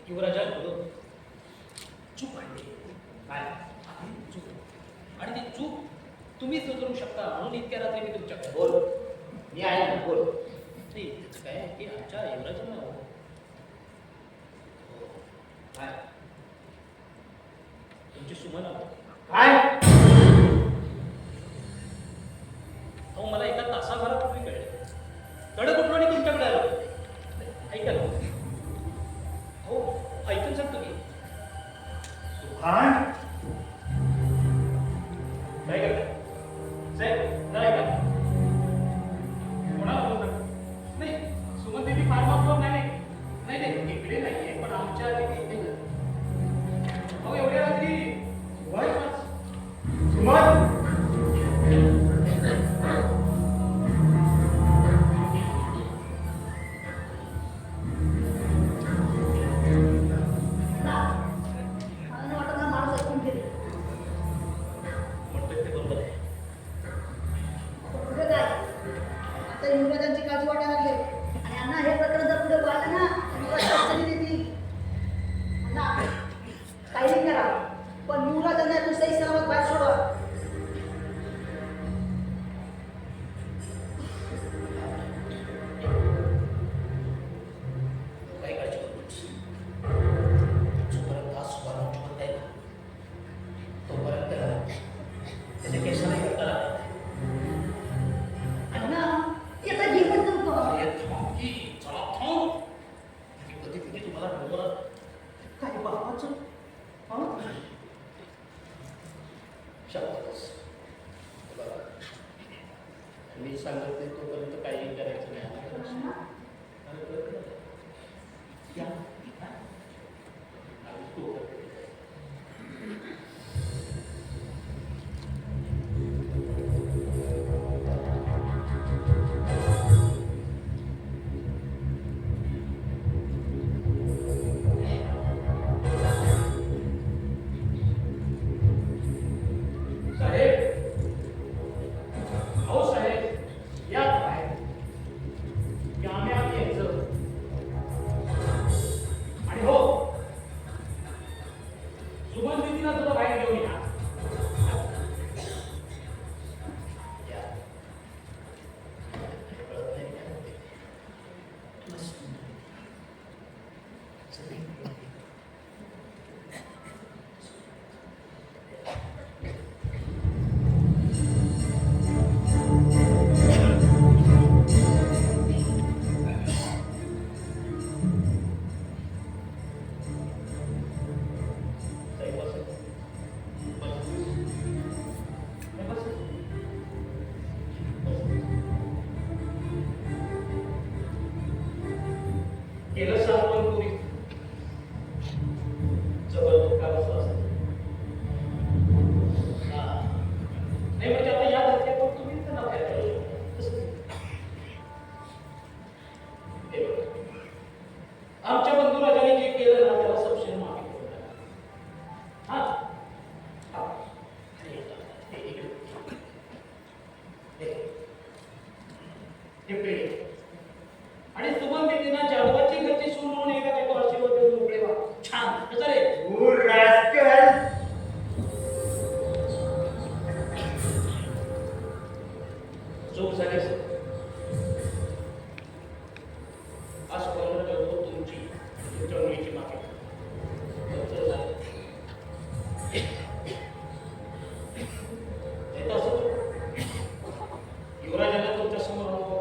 युवराजांकडून चूक आणली. काय आपली चूक, आणि ती चूक तुम्ही सुधारू शकता म्हणून इतक्या रात्री मी तुमच्याकडे बोल, मी आहे ना, बोल. नाही काय आहे की आमच्या युवराजांना काय तुमची सुमन आहो. काय अहो मला एका तासाभरापूर्वी कळले. तडक उठलो आणि तुमच्याकडे आलो. ऐका ना, हो ऐकून सांगतो की सुभान, काय करताय साहेब? नाही का कोणाला बोलतात? नाही सुमन देवी फार मागतो. नाही नाही नाही इकडे नाहीये, पण आमच्या तिथे अहो एवढ्या रात्री सुमन, मला वाटत ना माणूस ऐकून गेले. म्हणतोय ते बरोबर आहे. कुठे काय आता युवराजांची काळजी वाटायला लागले. आणि अण्णा हे प्रकरण जर पुढे वाढलं ना युवराज अडचणी देतील. अण्णा काही नाही करा, पण युवराजांना तू सही सलामत बाहेर सोडवा. काही काळजी करू नकोस. जोपर्यंत हा सुधारणा होत आहे ना, तोपर्यंत त्याच्या केसाला करा. अण्णा याचा घेतच नव्हतो. अरे थांब की, चला थांब. कधी कधी तुम्हाला डोंगरात काही बापाचं शाबास. बघा, मी सांगत नाही तोपर्यंत काही करायचं नाही. या. आणि तू साहेब, अहो साहेब या काय की आम्ही आम्ही यायचं. आणि हो सुमन दिदीला सुद्धा बाहेर घेऊन या. या. कळत नाही काय होते. तुला समजलं. सगळी केलं सापण पुरी जबर दुःखाचं असतं. नाही म्हणजे आता या धर्त्यावर तुम्ही त्यांना बाहेर काढू शकता. तसं हे बघा, आमच्या बंधुराजाने जे केलं ना त्याला सबशेर मागे पडलं. हा हा हे इकडे. हे पेढे. आणि सुमन देवीना जाधवाची घरची सून म्हणून एका त्याच्या आशीर्वाद देऊन मोकळे व्हा. छान कसं रे? तू rascal. चूक झाली असेल. आज बंद करतो तुमची तुमच्या मुलीची माफी. चूक झाली. नाही तर असं युवराजांना तुमच्या समोर अनुभव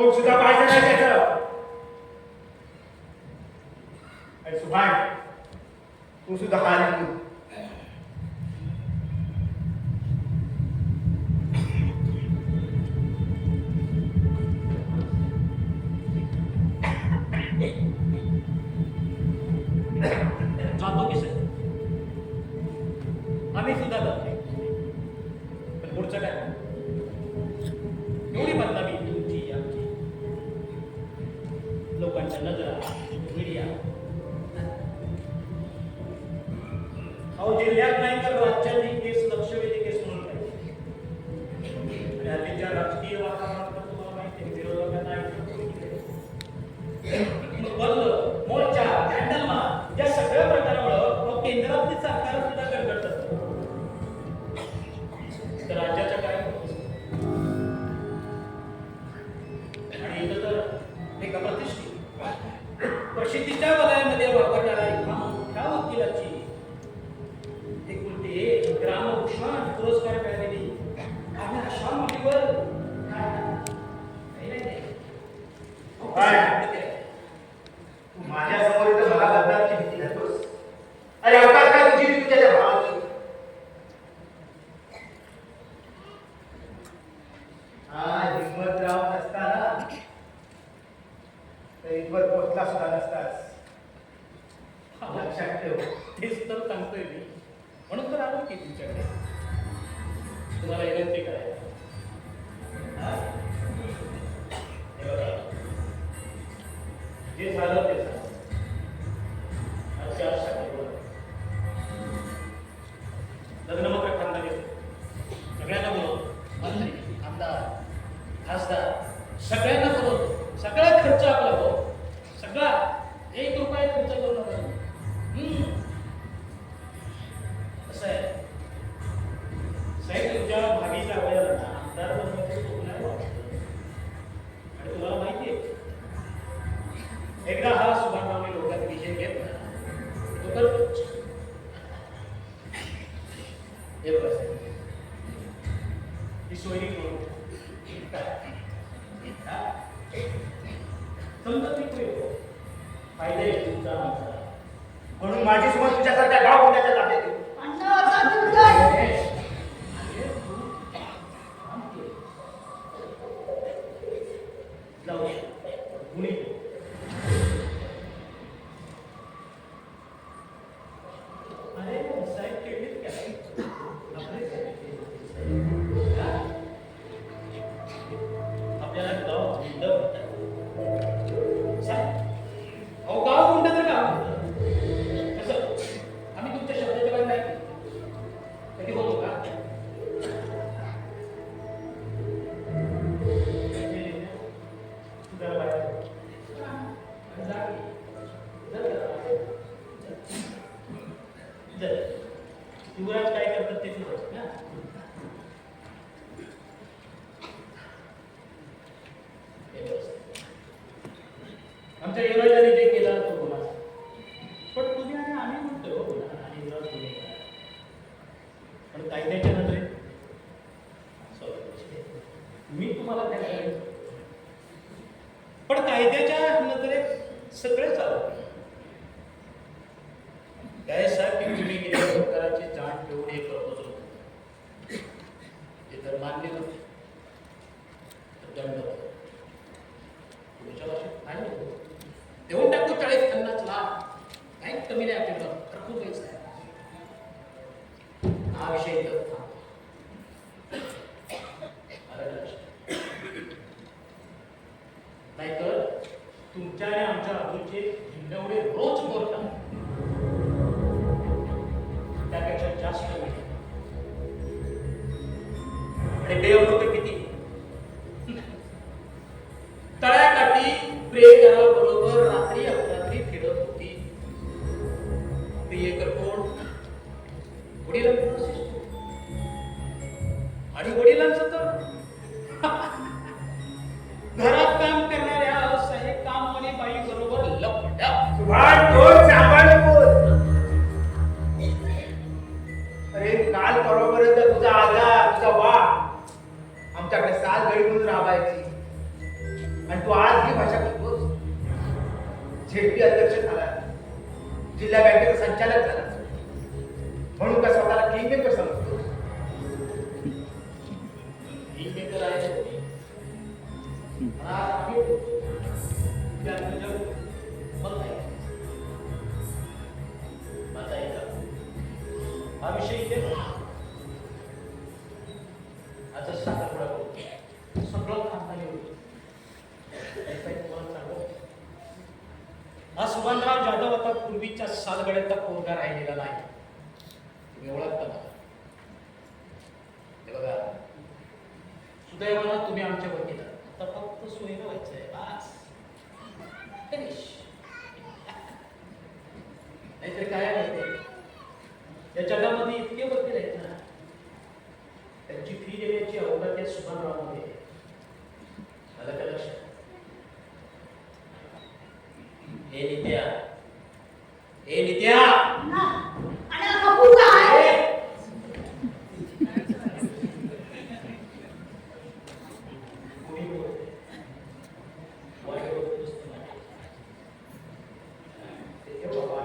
तोंड सुद्धा पाहायचं नाही त्याचं. आणि सुभाष, तू सुद्धा हाल तू. जातो की सर, आम्ही सुद्धा जातो. पण पुढचं काय? एवढी बदनामी तुमची आमची, लोकांच्या नजरा, मीडिया. अहो जिल्ह्यात नाही तर राज्यात ही केस लक्षवेधी केस म्हणून राहिली. आणि हल्लीच्या राजकीय वातावरणात तर तुम्हाला माहिती आहे, विरोधकांना बंद, मोर्चा, कॅन्डलमार्च या सगळ्या प्रकारामुळं केंद्रातली सरकार सुद्धा गडगडत असतं. तर राज्याच्या काय होतं? आणि इथं तर एका प्रसिद्धीच्या वलयामध्ये वापरणारा एका मोठ्या वकिलाची एकुलती एक ग्रामभूषण पुरस्कार मिळालेली आणि अशा मुलीवर तू माझ्या समोर इथं मला बदनामीची भीती घालतोस. अरे अवतार काय तुझी तुझ्या त्या भावाची. हा हिम्मतराव नसताना तर इथवर पोचला सुद्धा नसतास. लक्षात ठेव. तेच तर सांगतोय मी, म्हणून तर आलो की तुमच्याकडे तुम्हाला विनंती करायला. हे बघा, जे झालं ते झालं. आजच्या शाळेवर लग्नपत्र खांदा घेतो, सगळ्यांना बोलवतो. मंत्री, आमदार, खासदार सगळ्यांना बोलवतो. सगळा खर्च आपला हो, सगळा 1 रुपया खर्च करू नका. कसं आहे साहेब, तुमच्या भावीच्या वयाला आमदार बनण्याचं स्वप्न आहे वाटतं. आणि तुम्हाला माहिती आहे, एकदा हा सुभाषरावने लोकांचा विषय घेतला तो करतोच. हे बघा साहेब, ही सोयरी करून समजा ती प्रयोग फायदे तुमचा आमचा. म्हणून माझी समज तुझ्यासारख्या गाव पुण्याच्या ताब्यात येऊ. जाऊ गुणी अरे साहेब केलीत काय आपल्याला गाव गुंड साहेब. अहो गाव गुंड तर गाव कसं आम्ही तुमच्या शब्दाच्या बाहेर नाही कधी होतो का? युवराज काय करतात ते सुद्धा ना. आमच्या युवराजाने जे केलं तो गुन्हा, पण तुम्ही आणि आम्ही म्हणतो गुन्हा आणि युवराज गुन्हेगार. पण कायद्याच्या नजरेत मी तुम्हाला काय करायचं, पण कायद्याच्या नजरेत सगळे चालू. त्यासाठी तुम्ही गेल्या प्रकाराची जाण ठेवून हे करतोच होतो. ते जर मान्य नव्हते तर दंड होतो. पुढच्या भाषेत काय होतो देऊन टाकतो 40-50 लाख. काही कमी नाही आपल्याला, तर खूप पैसा आहे. हा विषय इथं नाहीतर तुमच्या आणि आमच्या अजूनचे एवढे रोज बोलतात त्यापेक्षा जास्त मिळते. आणि बेअवृत्त किती तळ्याकाठी प्रियकराबरोबर रात्री अपरात्री फिरत होती. प्रियकर कोण? वडिलांचा आणि वडिलांचं तर घरात काम करणाऱ्या साहेब कामवाली बाई बरोबर लपड्या. सुभाष, तोच सांभाळून बोल. अरे काल बरोबर तुझा आजार, तुझा वाघ आमच्याकडे साल गडी म्हणून राबायची. आणि तू आज ही भाषा बोलतोस. झेडपी अध्यक्ष झाला, जिल्हा बँकेचा संचालक झाला, म्हणून का स्वतःला किंगमेकर समजतो? किंगमेकर आहे आज त्या तुझ्या मग नाही माझा ऐका हा विषय इथे आता साखरपुडा करतो सगळं खानदानी होतो. तुम्हाला सांगू हा सुभानराव जाधव आता पूर्वीच्या सालगड्याचा पोरगा राहिलेला नाही. तुम्ही ओळखता मला. हे बघा सुदैवानं तुम्ही आमच्या वतीनं आता फक्त सोयीनं व्हायचं आहे बास. फिनिश. नाहीतरी काय आहे या जगामध्ये इतके वकील आहेत ना, त्यांची फी देण्याची अवकाश त्या सुभानरावमध्ये आहे. आलं का लक्षात? हे नित्या ना, आणि आता तू काय? कोणी बोलते वाईट बोलत असतो ना. ते बाबा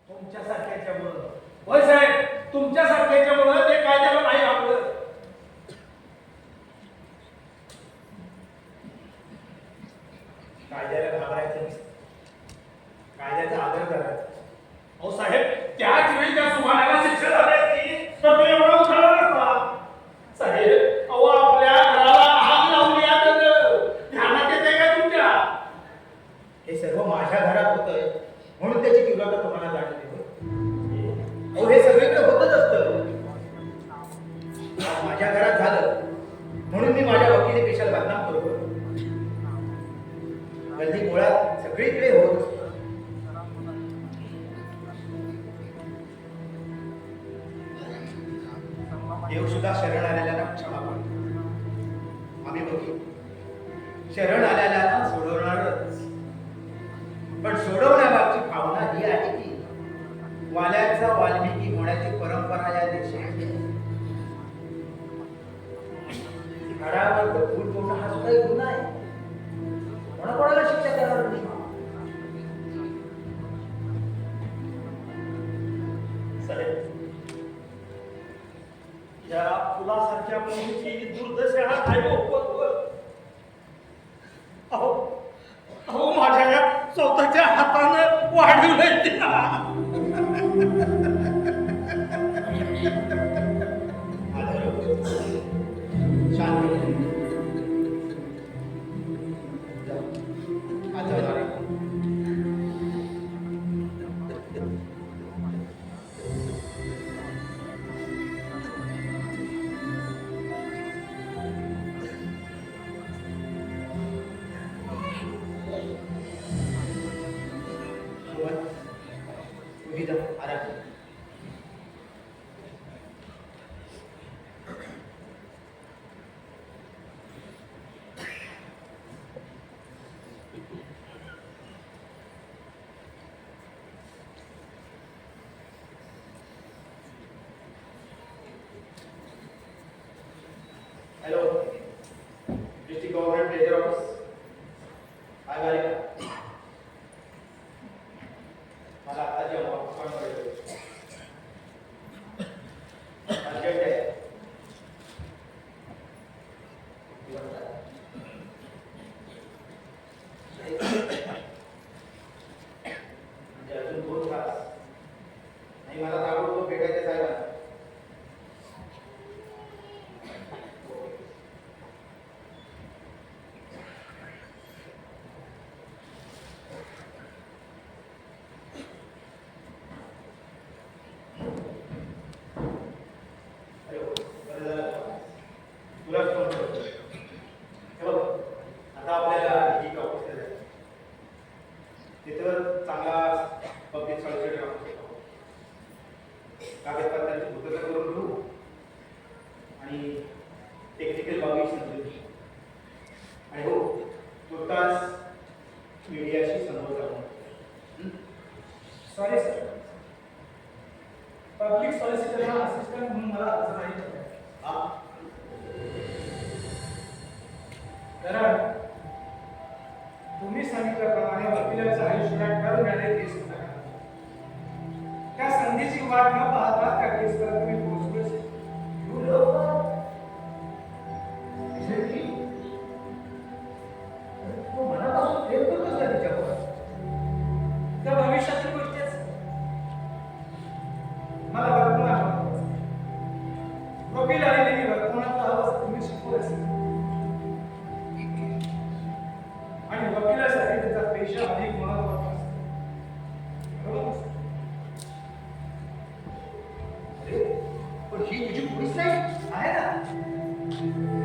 तुमच्यासारख्याच्यामुळं होय साहेब, तुमच्यासारख्याच्यामुळं ते कायद्याला नाही आपलं. कायद्याला घाबरायचं नसतं, कायद्याचा आदर करायचा. अहो साहेब, त्याच वेळी त्या सुभानाला शिक्षा झाली असती तर तो एवढा उठाला नसता. साहेब, अहो आपल्या घराला आग लावली आता ध्यानात येते का तुमच्या? हे सर्व माझ्या घरात होतंय म्हणून त्याची तीव्रता तुम्हाला जाणवते. अहो हे सगळीकडे होतच असतं. आज माझ्या घरात झालं म्हणून मी माझ्या वकिली पेशाला बदनाम करतो. गल्ली मुळात सगळीकडे होत असतं. देव सुद्धा शरण आलेल्याला क्षमा करतो. आम्ही वकील शरण आलेल्याला सोडवणारच, पण सोडवण्यामागची भावना ही आहे की वाल्याचा वाल्मिकी होण्याची परंपरा या देशात आहे. झाडावरचं फूल तोडणं हा सुद्धा एक गुन्हा आहे. कोणाकोणाला शिक्षा करणार नाही. साहेब, या फुलासारख्या मुलीची दुर्दशा काय अहो अहो माझ्या या स्वतःच्या हातानं वाढवलंय तिला. शांत hello, district government treasure office. काय झाले? मला आता जेव्हा फोन करायचं अर्जंट आहे. म्हणजे अजून 2 तास आणि मला ताबडतोब भेटायचं साहेबांना. मॅडम, तुम्ही सांगितल्याप्रमाणे वकिलाचं आयुष्यभर ठरून येणारे केस होता. त्या संधीची वाट न पाहता त्या केसपर्यंत मी पोहोचलोच. You love her? Isn't he? तू मनापासून प्रेम करतोस का तिच्यावर? त्या भविष्यातील गोष्टीच मला वर्तमान आवडतं. वकील आणि नेहमी वर्तमानातला आवाज तुम्ही शिकवत असेल. आणि वकिलासाठी त्याचा पेशा अधिक महत्वाचा असतो. बरोबर असतं? अरे पण ही तुझी पोलीस नाही आहे ना?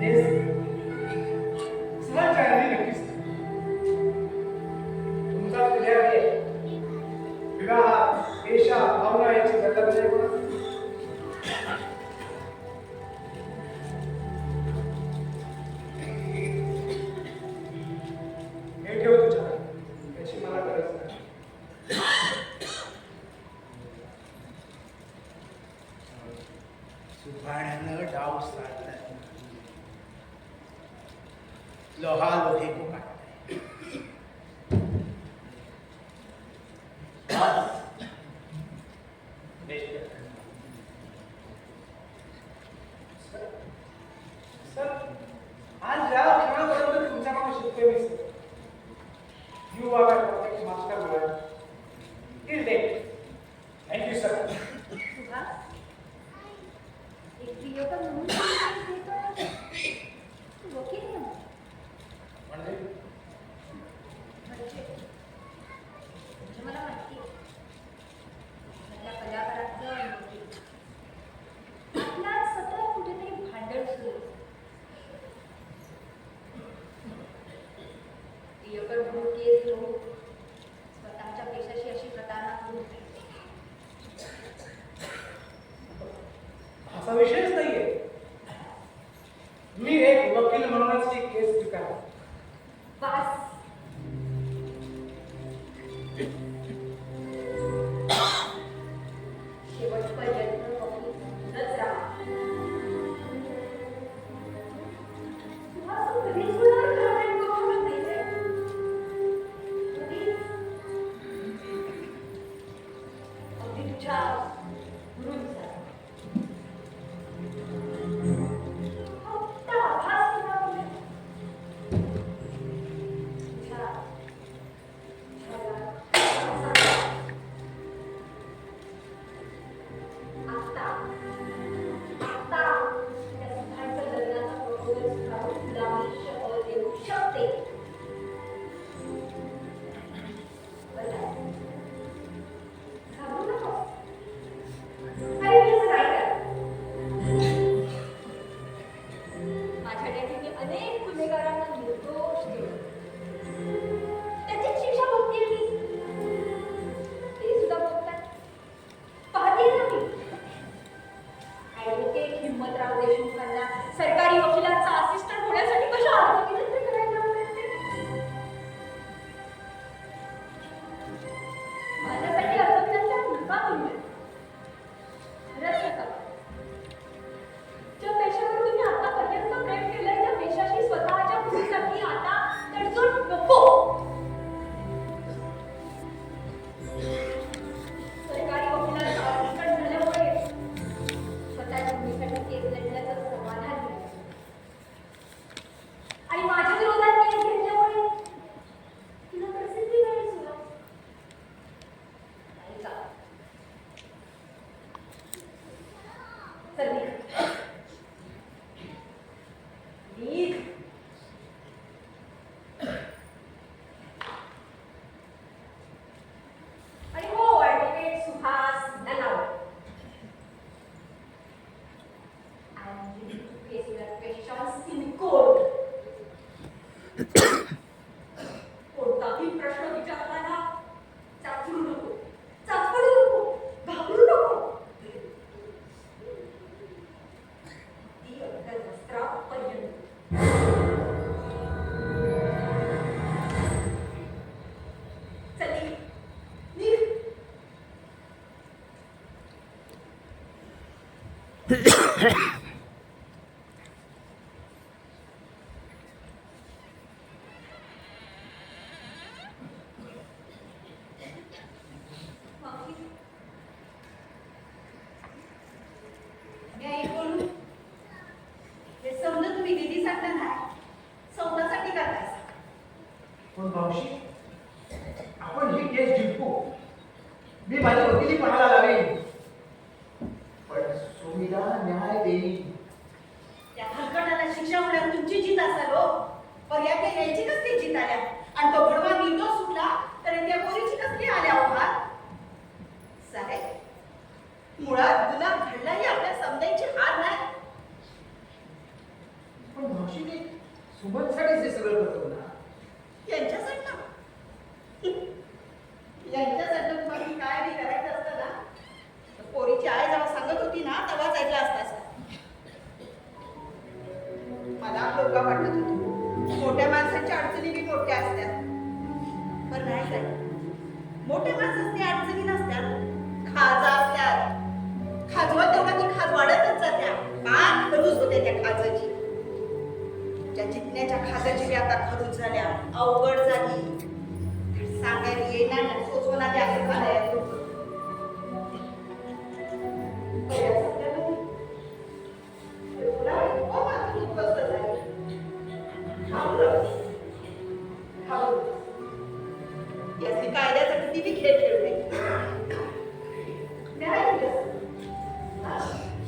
तेच. सहज जाण्याने नक्कीच. तुमचा क्लिअर आहे. विवाह, पेशा, भावना याची दखल नाही. हे ठेव तुझ्या. याची मला गरज नाही. सुभाण्यानं डाव साधलाय. लोहालोही को काढताय. सर, आज या क्षणापर्यंत तुमच्याकडून शिकतोय मी sir. You are a perfect master lawyer. Till date. Thank you, sir. Suhas, एक प्रियकर म्हणून तू केस देतोय. तू वकील म्हणून. म्हणजे म्हणजे मला माहिती आहे. त्या कलाकाराचं वकील. आपल्यात सतत कुठेतरी भांडण सुरू आहे. प्रियकर म्हणून केस घेऊन स्वतःच्या पेशाशी अशी प्रतारणा करू नये. असा विषयच नाहीये. मी एक वकील म्हणूनच ही केस स्वीकारतो. वास शेवटपर्यंत वकीलच राहा. तुला असं कधीच होणार नाही करू नये. कधीच. अगदी तुझ्या गुरूंचा फक्त आभास केला म्हणजे तुझ्या आता आता त्या सुखांच्या लग्नाचा प्रपोजल काढून तुला मी शपथ देऊ शकते. बरं. घाबरू नकोस. अरे मी असं नाही करत. माझ्या डॅडीने अनेक गुन्हेगारांना निर्दोष केलं. त्याची शिक्षा भोगते मी. ते सुद्धा भोगतात. पाहते ना मी. ॲडव्होकेट हिम्मतराव देशमुखांना सरकारी वकिलांचा असिस्टंट होण्यासाठी कशा आत्मविनंती करायला लावतात ते. माझ्यासाठी आत्मविनंती नका करू. खरंच नका. ज्या पेशावर तुम्ही आतापर्यंत प्रेम केलंय त्या पेशाशी स्वतःच्या खुशीसाठी आता तडजोड नको. सरकारी वकिलांचा असिस्टंट झाल्यामुळे स्वतःच्या मुलीसाठी केस लढण्याचं समाधान मिळतं. आणि माझ्या विरोधात केस घेतल्यामुळे तुला प्रसिद्धी मिळेल सुद्धा. नाही का? चल निघ. निघ. आणि हो advocate Suhas Nalawade. I am ready to face your questions in court. कोणताही प्रश्न विचारताना चाचू नको. चाचपडू नको. घाबरू नको. ती अंतर्वस्त्रापर्यंत. चल निघ. निघ. पण मावशी आपण ही केस जिंकू. मी माझ्या वकिली पणाला लावेन. पण सुमीला न्याय देईल. त्या हलकटाला शिक्षा होण्यात तुमची जीत असाल हो. पर्याय यायची कसली जीत आल्या आणि तो भडवा निर्दोष सुटला तर त्या पोरीची कसली आल्या होणार. साहेब मुळात गुन्हा घडलाही आपल्या समजायची हार नाही. पण मावशी मी सुमनसाठीच हे सगळं करतो ना. यांच्यासाठी यांच्यासाठी तुम्हाला काय बी करायचं असतं ना तर पोरीची आई जेव्हा सांगत होती ना तेव्हाच ऐकला असता. मला धोका वाटत होती. मोठ्या माणसाच्या अडचणी बी मोठ्या असतात. पण नाही साहेब मोठ्या माणसाच्या अडचणी नसतात, खाजा असतात. खाजवत तेवढा ती खाज वाढतच जात्या. पाच खरूज होते त्या खाजाची. त्या जिंकण्याच्या खात्याची बी आता खरूच झाल्या. अवघड झाली. सांगायला येणार नाही. सोचवना त्या झाल्या. कायद्याचा किती बी खेळ खेळते.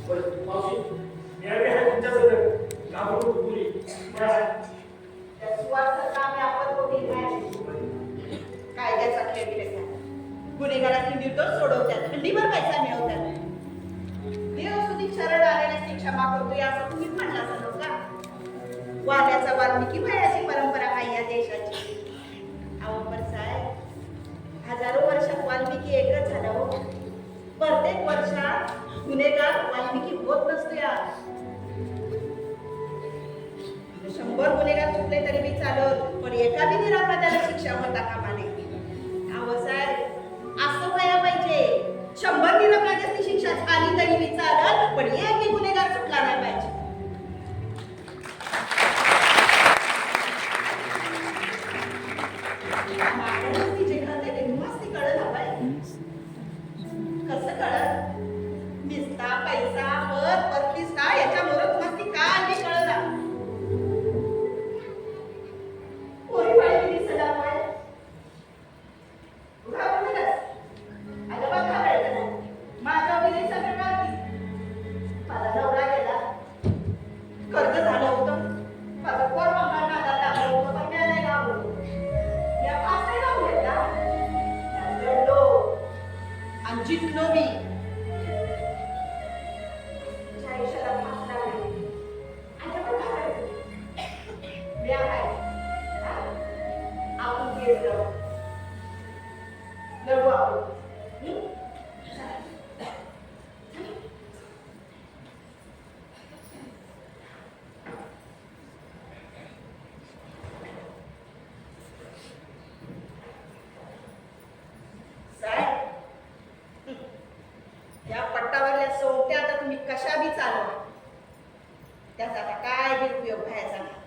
पण मावशी न्याय आहे तुमच्यासोबत. घाबरू नको मुली. त्या सुवासचं काम आपण होती नाही. कायद्याचा खेळ खेळतात. गुन्हेगाराची निर्दोष सोडवतात. खंडीभर पैसा मिळवतात. देव सुधी शरण आलेल्याची क्षमा करतोय असं तुम्हीच म्हणला असाल का. वाल्याचा वाल्मिकी भयाची परंपरा आहे या देशाची. अहो पण साहेब हजारो वर्षात वाल्मिकी एकच झाला हो. प्रत्येक वर्षात गुन्हेगार वाल्मिकी होत नसतो यार. 100 गुन्हेगार चुकले तरी मी चालत पण एका बी निरपराधाला शिक्षा होता कामा नये. अहो साहेब असं व्हायला पाहिजे. 100 निरपराधाची शिक्षा झाली तरी मी चालत पण एकही गुन्हेगार सुटला नाही पाहिजे. मागण्याची जे घालते ते मस्ती कळलं पाहिजे. कसं कळत निस्ता पैसा पद प्रतिष्ठा याच्या मोरत मस्ती का आली कळला. कोणी पाहिजे ती सदा पाय अगं घाबरायचं नाही. माझ्या विधी सगळं काढती. माझा नवरा गेला. कर्ज झालं होतं. माझं पोर मग नादाला लागलं होतं पण मी नाही घाबरलो. या पाच लावून घेतला. लढलो आणि जिंकलो मी. आयुष्याला फास लागली. आता पण घाबरायचं. मी आहे. आपण केस लढू. लढू आपण. या पट्टावरल्या सोंगट्या आता तुम्ही कशा बी चालवा त्याचा आता काय बी उपयोग व्हायचा नाही.